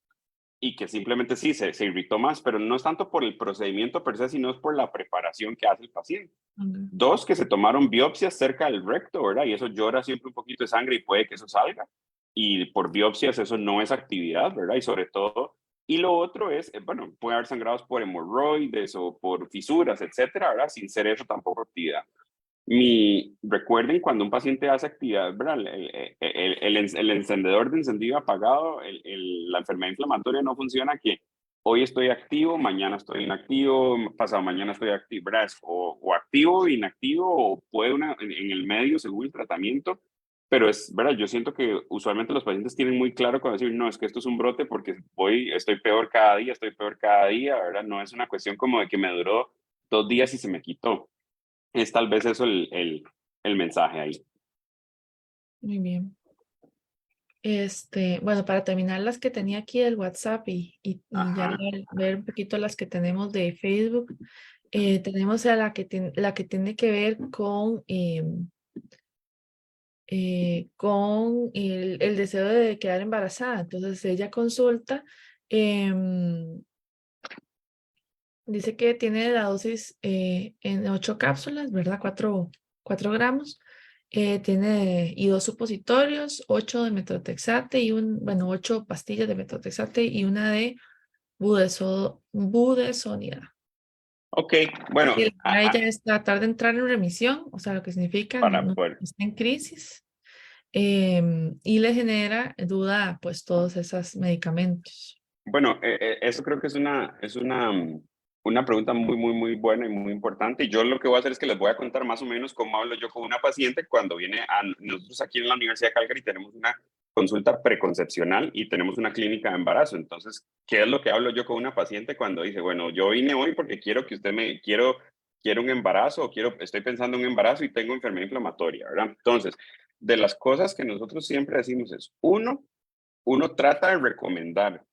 y que simplemente sí se irritó más, pero no es tanto por el procedimiento per se, sino es por la preparación que hace el paciente. Ujú. Dos, que se tomaron biopsias cerca del recto, ¿verdad? Y eso llora siempre un poquito de sangre y puede que eso salga. Y por biopsias eso no es actividad, ¿verdad? Y sobre todo, y lo otro es, bueno, puede haber sangrados por hemorroides o por fisuras, etcétera, ¿verdad? Sin ser eso tampoco actividad. Recuerden cuando un paciente hace actividad, ¿verdad? El encendedor de encendido apagado, la enfermedad inflamatoria no funciona que hoy estoy activo, mañana estoy inactivo, pasado mañana estoy activo, ¿verdad? O activo, inactivo, o puede en el medio según el tratamiento, pero es, ¿verdad? Yo siento que usualmente los pacientes tienen muy claro cuando decir, no, es que esto es un brote porque estoy peor cada día, ¿verdad? No es una cuestión como de que me duró 2 días y se me quitó. Es tal vez eso el mensaje ahí. Muy bien. Bueno, para terminar las que tenía aquí del WhatsApp y ya Ajá. ver un poquito las que tenemos de Facebook, tenemos a la que tiene que ver con el deseo de quedar embarazada. Entonces ella consulta, em, dice que tiene la dosis en 8 cápsulas, ¿verdad? 4 gramos. Y 2 supositorios, 8 de metotrexate bueno, 8 pastillas de metotrexate y una de budesonida. Ok, bueno, Y la idea ella es tratar de entrar en remisión, o sea, lo que significa para no poder. está en crisis, y le genera duda, pues, todos esos medicamentos. Bueno, eso creo que una pregunta muy, muy, muy buena y muy importante. Yo lo que voy a hacer es que les voy a contar más o menos cómo hablo yo con una paciente cuando viene a nosotros aquí en la Universidad de Calgary tenemos una consulta preconcepcional y tenemos una clínica de embarazo. Entonces, ¿qué es lo que hablo yo con una paciente cuando dice, bueno, yo vine hoy porque quiero que usted quiero un embarazo o estoy pensando en un embarazo y tengo enfermedad inflamatoria, ¿verdad? Entonces, de las cosas que nosotros siempre decimos es, uno trata de recomendar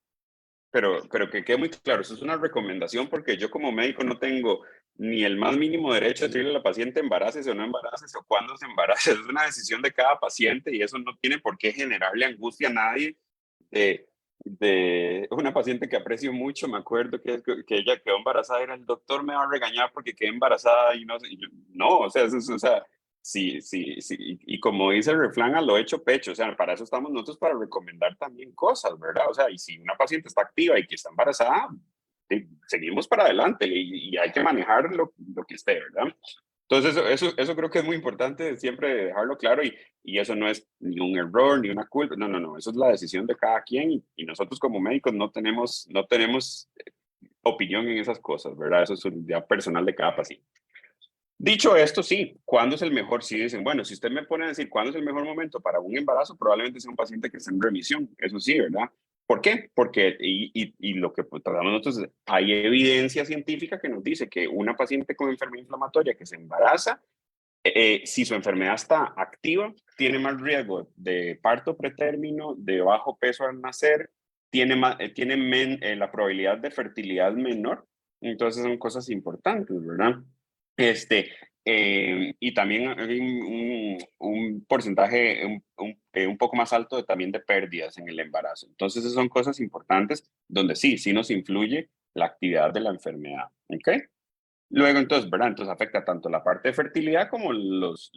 pero que quede muy claro, eso es una recomendación porque yo como médico no tengo ni el más mínimo derecho a decirle a la paciente embaraces o no embaraces o cuándo se embarace. Es una decisión de cada paciente y eso no tiene por qué generarle angustia a nadie. De una paciente que aprecio mucho, me acuerdo que ella quedó embarazada y era el doctor me va a regañar porque quedé embarazada y no, no, o sea, o sea, sí, sí, sí, y como dice el refrán, a lo hecho pecho, o sea, para eso estamos nosotros, para recomendar también cosas, ¿verdad? O sea, y si una paciente está activa y que está embarazada, seguimos para adelante y hay que manejar lo que esté, ¿verdad? Entonces, eso creo que es muy importante siempre dejarlo claro y eso no es ni un error ni una culpa, no, no, no, eso es la decisión de cada quien y nosotros como médicos no tenemos opinión en esas cosas, ¿verdad? Eso es una idea personal de cada paciente. Dicho esto, sí, ¿cuándo es el mejor? Sí, dicen, bueno, si usted me pone a decir cuándo es el mejor momento para un embarazo, probablemente sea un paciente que está en remisión, eso sí, ¿verdad? ¿Por qué? Porque, y lo que pues, tratamos nosotros, hay evidencia científica que nos dice que una paciente con enfermedad inflamatoria que se embaraza, si su enfermedad está activa, tiene más riesgo de parto pretérmino, de bajo peso al nacer, la probabilidad de fertilidad menor. Entonces son cosas importantes, ¿verdad? Y también hay un porcentaje un poco más alto también de pérdidas en el embarazo. Entonces esas son cosas importantes donde sí nos influye la actividad de la enfermedad. ¿Ok? Luego, entonces, ¿verdad? Entonces afecta tanto la parte de fertilidad como los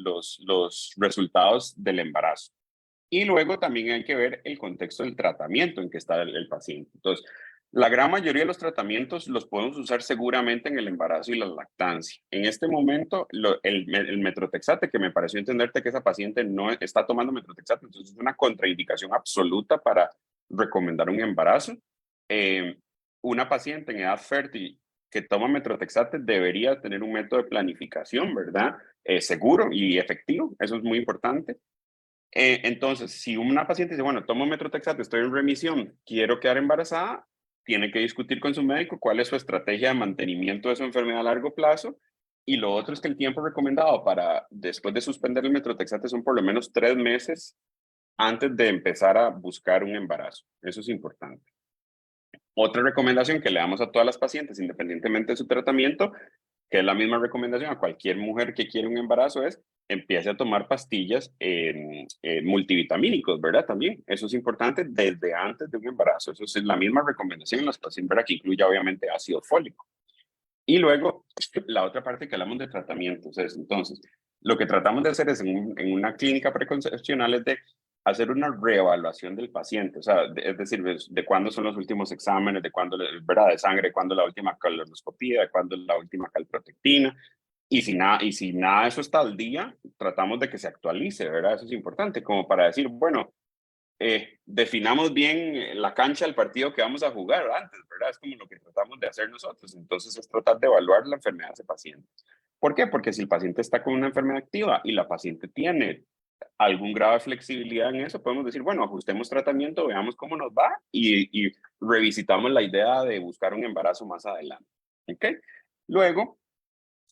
resultados del embarazo. Y luego también hay que ver el contexto del tratamiento en que está el paciente. Entonces, la gran mayoría de los tratamientos los podemos usar seguramente en el embarazo y la lactancia. En este momento, el metrotexate, que me pareció entenderte que esa paciente no está tomando metrotexate, entonces es una contraindicación absoluta para recomendar un embarazo. Eh, una paciente en edad fértil que toma metrotexate debería tener un método de planificación, ¿verdad? Seguro y efectivo, eso es muy importante. Entonces, si una paciente dice, bueno, tomo metrotexate, estoy en remisión, quiero quedar embarazada, tiene que discutir con su médico cuál es su estrategia de mantenimiento de su enfermedad a largo plazo. Y lo otro es que el tiempo recomendado para después de suspender el metrotexate son por lo menos 3 meses antes de empezar a buscar un embarazo. Eso es importante. Otra recomendación que le damos a todas las pacientes, independientemente de su tratamiento, que es la misma recomendación a cualquier mujer que quiere un embarazo, es empiece a tomar pastillas multivitamínicos, ¿verdad? También, eso es importante desde antes de un embarazo. Eso es la misma recomendación en las pacientes, ¿verdad? Que incluye obviamente ácido fólico. Y luego, la otra parte que hablamos de tratamientos es, entonces, lo que tratamos de hacer es en una clínica preconcepcional es de hacer una reevaluación del paciente, o sea, es decir, de cuándo son los últimos exámenes, de cuándo, ¿verdad? De sangre, cuándo la última colonoscopia, de cuándo la última calprotectina, y si nada de eso está al día, tratamos de que se actualice, ¿verdad? Eso es importante, como para decir, bueno, definamos bien la cancha del partido que vamos a jugar antes, ¿verdad? Es como lo que tratamos de hacer nosotros. Entonces es tratar de evaluar la enfermedad de ese paciente. ¿Por qué? Porque si el paciente está con una enfermedad activa y la paciente tiene algún grado de flexibilidad en eso, podemos decir, bueno, ajustemos tratamiento, veamos cómo nos va y revisitamos la idea de buscar un embarazo más adelante. ¿Ok? Luego,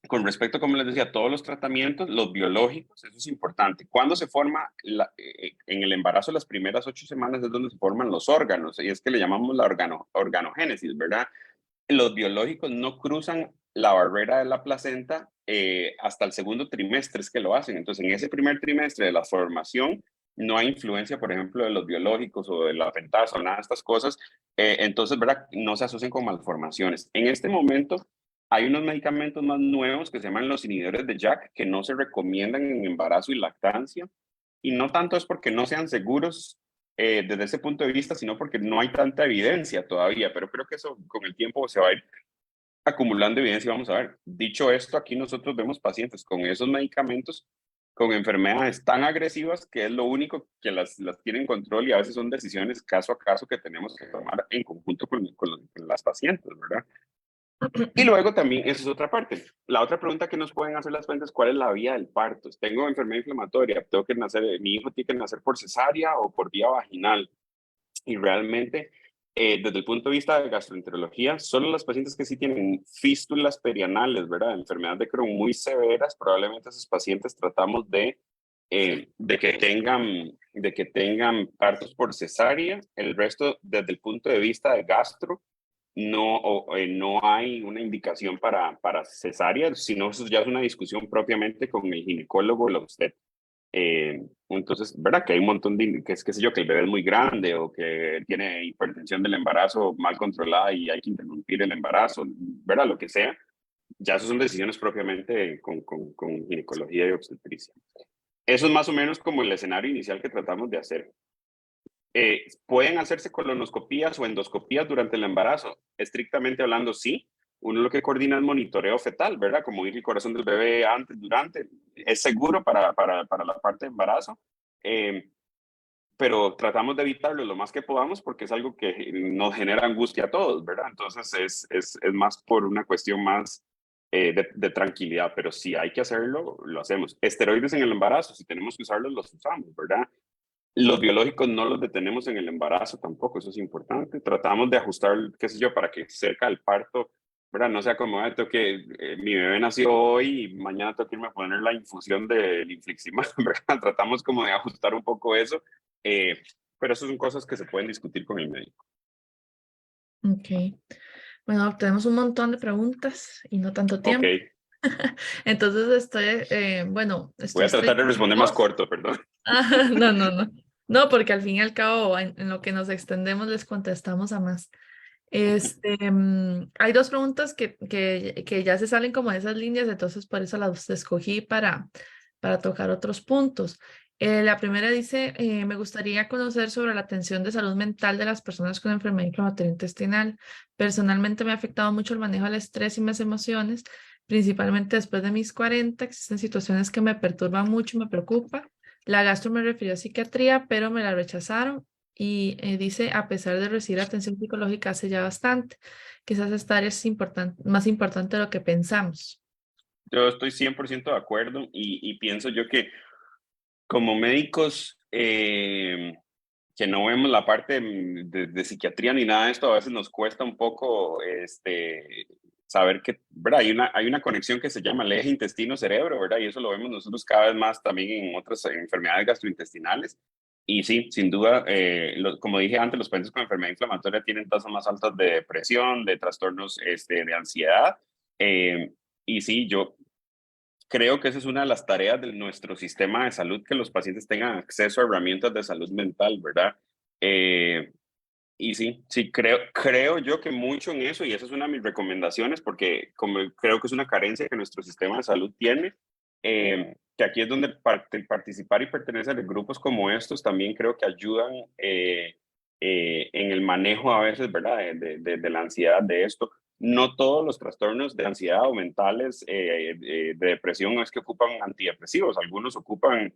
con respecto, como les decía, a todos los tratamientos, los biológicos, eso es importante. Cuando se forma en el embarazo, las primeras 8 semanas es donde se forman los órganos, y es que le llamamos la organogénesis, ¿verdad? Los biológicos no cruzan la barrera de la placenta hasta el segundo trimestre, es que lo hacen. Entonces, en ese primer trimestre de la formación, no hay influencia, por ejemplo, de los biológicos o de la pentasa o nada de estas cosas. Entonces, ¿verdad? No se asocian con malformaciones. En este momento, hay unos medicamentos más nuevos que se llaman los inhibidores de JAK que no se recomiendan en embarazo y lactancia. Y no tanto es porque no sean seguros desde ese punto de vista, sino porque no hay tanta evidencia todavía. Pero creo que eso con el tiempo se va a ir acumulando evidencia. Vamos a ver. Dicho esto, aquí nosotros vemos pacientes con esos medicamentos con enfermedades tan agresivas que es lo único que las tiene en control y a veces son decisiones caso a caso que tenemos que tomar en conjunto con las pacientes, ¿verdad? Y luego también, esa es otra parte. La otra pregunta que nos pueden hacer las fuentes, ¿cuál es la vía del parto? Tengo enfermedad inflamatoria, tengo que nacer, mi hijo tiene que nacer por cesárea o por vía vaginal. Y realmente, desde el punto de vista de gastroenterología, solo las pacientes que sí tienen fístulas perianales, ¿verdad? Enfermedad de Crohn muy severas, probablemente esos pacientes tratamos de de que tengan partos por cesárea. El resto, desde el punto de vista de gastro, no hay una indicación para cesárea, sino eso ya es una discusión propiamente con el ginecólogo o la obstetra. Entonces, ¿verdad? Que hay un montón de, que es, qué sé yo, que el bebé es muy grande o que tiene hipertensión del embarazo mal controlada y hay que interrumpir el embarazo, ¿verdad? Lo que sea. Ya eso son decisiones propiamente con ginecología y obstetricia. Eso es más o menos como el escenario inicial que tratamos de hacer. ¿Pueden hacerse colonoscopías o endoscopías durante el embarazo? Estrictamente hablando, sí. Uno lo que coordina es monitoreo fetal, ¿verdad? Como ir el corazón del bebé antes, durante. Es seguro para la parte de embarazo, pero tratamos de evitarlo lo más que podamos porque es algo que nos genera angustia a todos, ¿verdad? Entonces es más por una cuestión más de tranquilidad, pero si hay que hacerlo, lo hacemos. Esteroides en el embarazo, si tenemos que usarlos, los usamos, ¿verdad? Los biológicos no los detenemos en el embarazo tampoco, eso es importante. Tratamos de ajustar, qué sé yo, para que cerca del parto, ¿verdad? No sea como, tengo que, mi bebé nació hoy y mañana tengo que irme a poner la infusión del infliximab, ¿verdad? Tratamos como de ajustar un poco eso, pero eso son cosas que se pueden discutir con el médico. Ok. Bueno, tenemos un montón de preguntas y no tanto Ok, tiempo. Entonces estoy, voy estoy a tratar de estricta con responder más vos. corto, perdón. No, no, no. No, porque al fin y al cabo, en lo que nos extendemos, les contestamos a más. Hay dos preguntas que ya se salen como de esas líneas, entonces por eso las escogí para tocar otros puntos. La primera dice, me gustaría conocer sobre la atención de salud mental de las personas con enfermedad inflamatoria intestinal. Personalmente me ha afectado mucho el manejo del estrés y mis emociones, principalmente después de mis 40. Existen situaciones que me perturban mucho y me preocupan. La gastro me refirió a psiquiatría, pero me la rechazaron y dice, a pesar de recibir atención psicológica hace ya bastante, quizás esta área es más importante de lo que pensamos. Yo estoy 100% de acuerdo y pienso yo que como médicos que no vemos la parte de psiquiatría ni nada de esto, a veces nos cuesta un poco saber que, ¿verdad? Hay una conexión que se llama el eje intestino-cerebro, ¿verdad? Y eso lo vemos nosotros cada vez más también en otras enfermedades gastrointestinales. Y sí, sin duda, como dije antes, los pacientes con enfermedad inflamatoria tienen tasas más altas de depresión, de trastornos de ansiedad. eh, y sí, yo creo que esa es una de las tareas de nuestro sistema de salud, que los pacientes tengan acceso a herramientas de salud mental, ¿verdad? Eh, y sí, sí, creo yo que mucho en eso, y esa es una de mis recomendaciones, porque como creo que es una carencia que nuestro sistema de salud tiene, que aquí es donde participar y pertenecer a grupos como estos también creo que ayudan en el manejo a veces, ¿verdad? De la ansiedad de esto. No todos los trastornos de ansiedad o mentales de depresión es que ocupan antidepresivos, algunos ocupan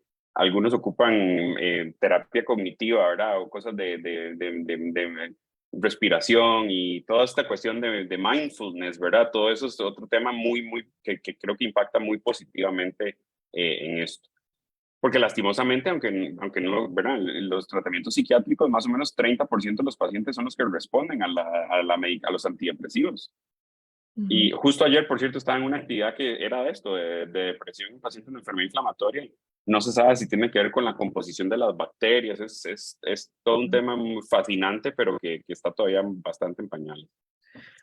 terapia cognitiva, ¿verdad? O cosas de respiración y toda esta cuestión de mindfulness, ¿verdad? Todo eso es otro tema que creo que impacta muy positivamente en esto. Porque lastimosamente, aunque no, ¿verdad? Los tratamientos psiquiátricos, más o menos 30% de los pacientes son los que responden a los antidepresivos. Y Ujú. justo ayer, por cierto, estaba en una actividad que era de esto, de depresión en pacientes de enfermedad inflamatoria. No se sabe si tiene que ver con la composición de las bacterias. Es todo un tema muy fascinante, pero que está todavía bastante en pañales.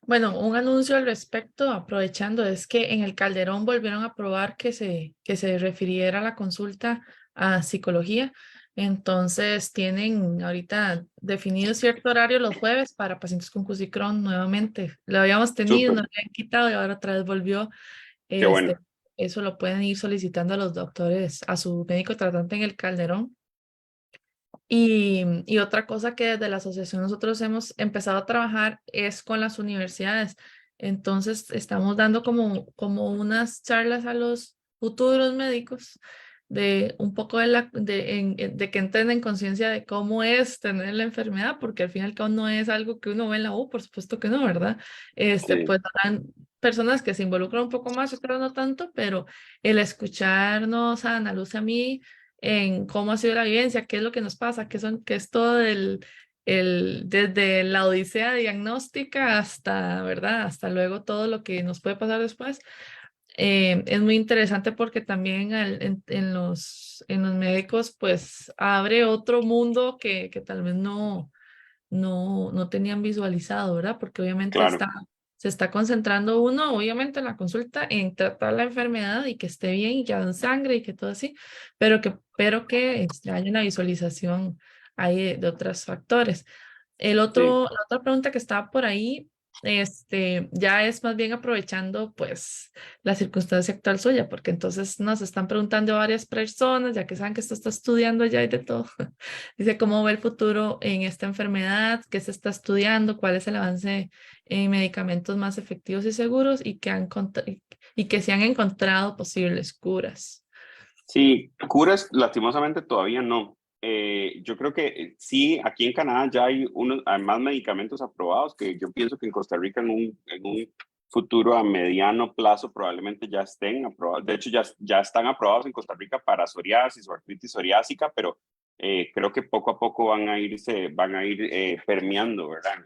Bueno, un anuncio al respecto, aprovechando, es que en el Calderón volvieron a aprobar que se refiriera la consulta a psicología. Entonces tienen ahorita definido cierto horario los jueves para pacientes con CUSI Crohn nuevamente. Lo habíamos tenido, Súper, nos lo habían quitado y ahora otra vez volvió. qué bueno. Este, eso lo pueden ir solicitando a los doctores, a su médico tratante en el Calderón. Y otra cosa que desde la asociación nosotros hemos empezado a trabajar es con las universidades. Entonces, estamos dando como unas charlas a los futuros médicos de un poco de que entren en conciencia de cómo es tener la enfermedad, porque al fin y al cabo no es algo que uno ve en la U, por supuesto que no, ¿verdad? Sí, Pues habrán personas que se involucran un poco más, otras no tanto, pero el escucharnos a Ana Luz y a mí en cómo ha sido la vivencia, qué es lo que nos pasa, qué es todo desde la odisea diagnóstica hasta, ¿verdad? Hasta luego todo lo que nos puede pasar después. Es muy interesante porque también en los médicos pues abre otro mundo que tal vez no tenían visualizado, ¿verdad? Porque obviamente Claro, se está concentrando uno, obviamente en la consulta, en tratar la enfermedad y que esté bien y que hagan sangre y que todo así, pero que haya una visualización ahí de otros factores. sí. La otra pregunta que estaba por ahí, ya es más bien aprovechando pues la circunstancia actual suya, porque entonces nos están preguntando varias personas, ya que saben que esto está estudiando ya y de todo. Dice, ¿cómo ve el futuro en esta enfermedad? ¿Qué se está estudiando? ¿Cuál es el avance en medicamentos más efectivos y seguros? Y que se han encontrado posibles curas. Sí, curas lastimosamente todavía no. Yo creo que sí, aquí en Canadá ya hay unos, hay más medicamentos aprobados que yo pienso que en Costa Rica en un futuro a mediano plazo probablemente ya estén aprobados. De hecho, ya están aprobados en Costa Rica para psoriasis o artritis psoriásica, pero creo que poco a poco van a ir permeando, ¿verdad?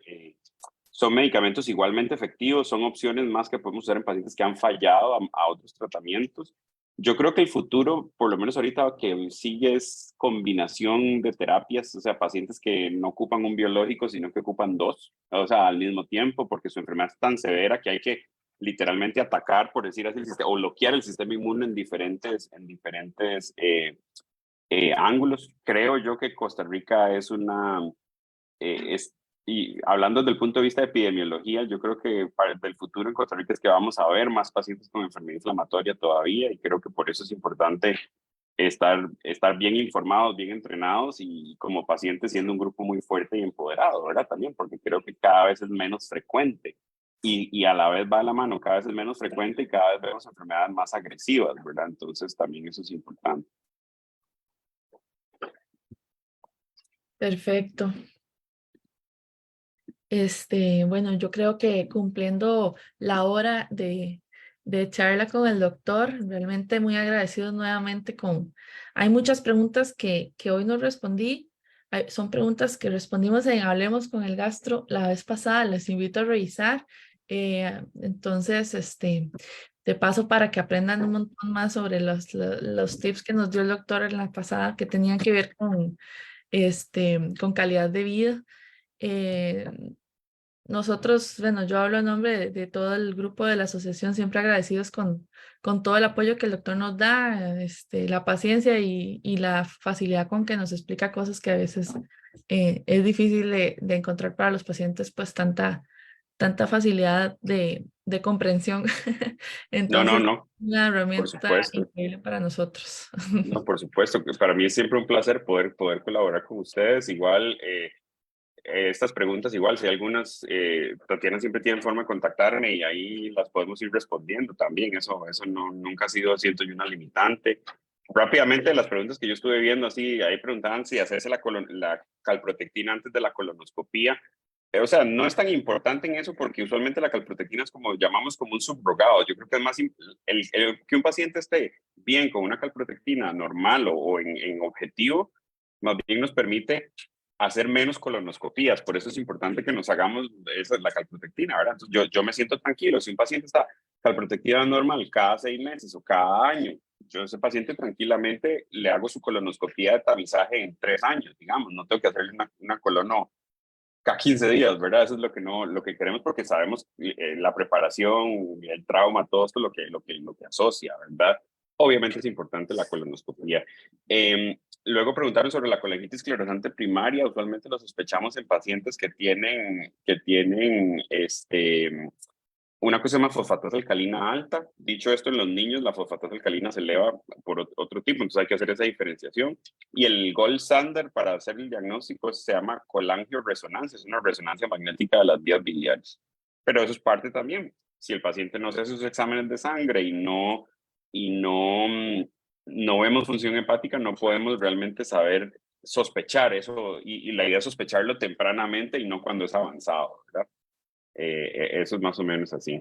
Son medicamentos igualmente efectivos, son opciones más que podemos usar en pacientes que han fallado a otros tratamientos. Yo creo que el futuro, por lo menos ahorita, que sigue es combinación de terapias, o sea, pacientes que no ocupan un biológico, sino que ocupan dos, o sea, al mismo tiempo, porque su enfermedad es tan severa que hay que literalmente atacar, por decir así, el sistema, o bloquear el sistema inmune en diferentes ángulos. Creo yo que Costa Rica es una, es, y hablando desde el punto de vista de epidemiología, yo creo que para el futuro en Costa Rica es que vamos a ver más pacientes con enfermedad inflamatoria todavía y creo que por eso es importante estar bien informados, bien entrenados y como pacientes siendo un grupo muy fuerte y empoderado, ¿verdad? También, porque creo que cada vez es menos frecuente y a la vez va de la mano, cada vez es menos frecuente y cada vez vemos enfermedades más agresivas, ¿verdad? Entonces también eso es importante. Perfecto. Bueno, yo creo que cumpliendo la hora de charla con el doctor, realmente muy agradecidos nuevamente Hay muchas preguntas que hoy no respondí, son preguntas que respondimos en Hablemos con el Gastro la vez pasada, les invito a revisar. Entonces, de paso para que aprendan un montón más sobre los tips que nos dio el doctor en la pasada que tenían que ver con calidad de vida. Eh, Nosotros, bueno, yo hablo en nombre de todo el grupo de la asociación, siempre agradecidos con todo el apoyo que el doctor nos da, la paciencia y la facilidad con que nos explica cosas que a veces es difícil de encontrar para los pacientes, pues tanta facilidad de comprensión. No, no, Entonces, no, una por herramienta supuesto. increíble para nosotros. No, por supuesto, que para mí es siempre un placer poder colaborar con ustedes. Igual, estas preguntas, igual, si hay algunas, Tatiana siempre tiene forma de contactarme y ahí las podemos ir respondiendo también. Eso no, nunca ha sido, siento yo, una limitante. Rápidamente, las preguntas que yo estuve viendo, así, ahí preguntaban si hacerse la calprotectina antes de la colonoscopía. O sea, no es tan importante en eso porque usualmente la calprotectina es como llamamos como un subrogado. Yo creo que es más que un paciente esté bien con una calprotectina normal o en objetivo, más bien nos permite hacer menos colonoscopías. Por eso es importante que nos hagamos la calprotectina, ¿verdad? Entonces, yo me siento tranquilo. Si un paciente está calprotectina normal cada 6 meses o cada año, yo a ese paciente tranquilamente le hago su colonoscopía de tamizaje en 3 años, digamos. No tengo que hacerle una colono cada 15 días, ¿verdad? Eso es lo que no, lo que queremos porque sabemos la preparación, el trauma, todo esto lo que asocia, ¿verdad? Obviamente es importante la colonoscopia. Luego preguntaron sobre la colangitis esclerosante primaria. Usualmente lo sospechamos en pacientes que tienen una cosa se llama fosfatasa alcalina alta. Dicho esto, en los niños la fosfatasa alcalina se eleva por otro tipo, entonces hay que hacer esa diferenciación. Y el gold standard para hacer el diagnóstico se llama colangioresonancia, es una resonancia magnética de las vías biliares. Pero eso es parte también. Si el paciente no se hace sus exámenes de sangre y no vemos función hepática, no podemos realmente saber sospechar eso. Y la idea es sospecharlo tempranamente y no cuando es avanzado, ¿verdad? Eso es más o menos así.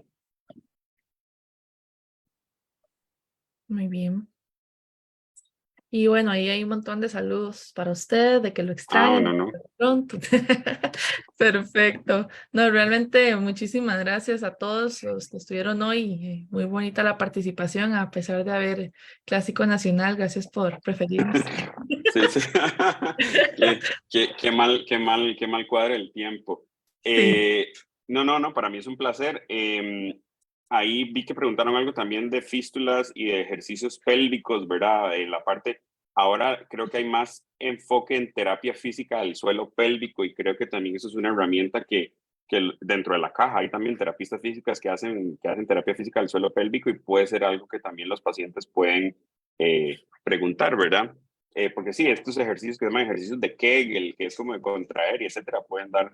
Muy bien. Y bueno, ahí hay un montón de saludos para usted, de que lo Ah, extrañen bueno, no. pronto. Perfecto. No, realmente muchísimas gracias a todos los que estuvieron hoy. Muy bonita la participación, a pesar de haber Clásico Nacional. Gracias por preferirnos. Sí, sí. Qué mal cuadra el tiempo. Sí. Eh, no, no, no, para mí es un placer. Ahí vi que preguntaron algo también de fístulas y de ejercicios pélvicos, ¿verdad? La parte, ahora creo que hay más enfoque en terapia física del suelo pélvico y creo que también eso es una herramienta que dentro de la caja hay también terapistas físicas que hacen terapia física del suelo pélvico y puede ser algo que también los pacientes pueden preguntar, ¿verdad? Porque sí, estos ejercicios que se llaman ejercicios de Kegel, que es como de contraer y etcétera, pueden dar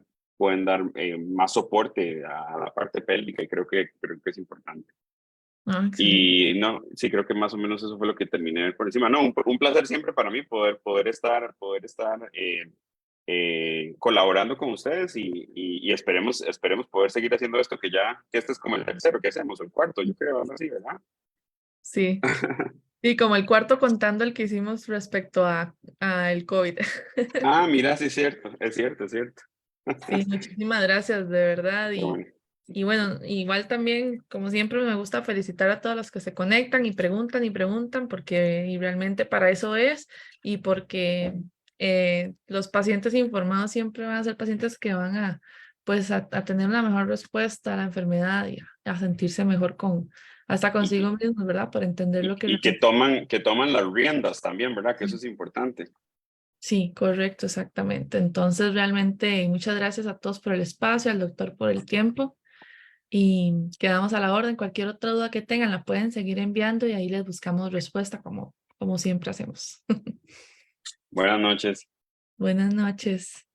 más soporte a la parte pélvica y creo que es importante. Ah, excelente. Y no, sí, creo que más o menos eso fue lo que terminé por encima. No, un placer siempre para mí poder estar colaborando con ustedes y esperemos poder seguir haciendo esto que este es como el tercero que hacemos, el cuarto, yo creo, algo así, ¿verdad? Sí. Sí, como el cuarto contando el que hicimos respecto a el COVID. Ah, mira, sí, es cierto, es cierto. Sí, muchísimas gracias, de verdad. Qué bueno. Y bueno, igual también, como siempre, me gusta felicitar a todos los que se conectan y preguntan, porque y realmente para eso es, y porque los pacientes informados siempre van a ser pacientes que van a, pues, a tener una mejor respuesta a la enfermedad y a sentirse mejor hasta Y, consigo mismos, ¿verdad? Por entender lo que y realmente. que toman las riendas también, ¿verdad? Que eso es importante. Sí, correcto, exactamente. Entonces, realmente muchas gracias a todos por el espacio, al doctor por el tiempo y quedamos a la orden. Cualquier otra duda que tengan la pueden seguir enviando y ahí les buscamos respuesta como siempre hacemos. Buenas noches. Buenas noches.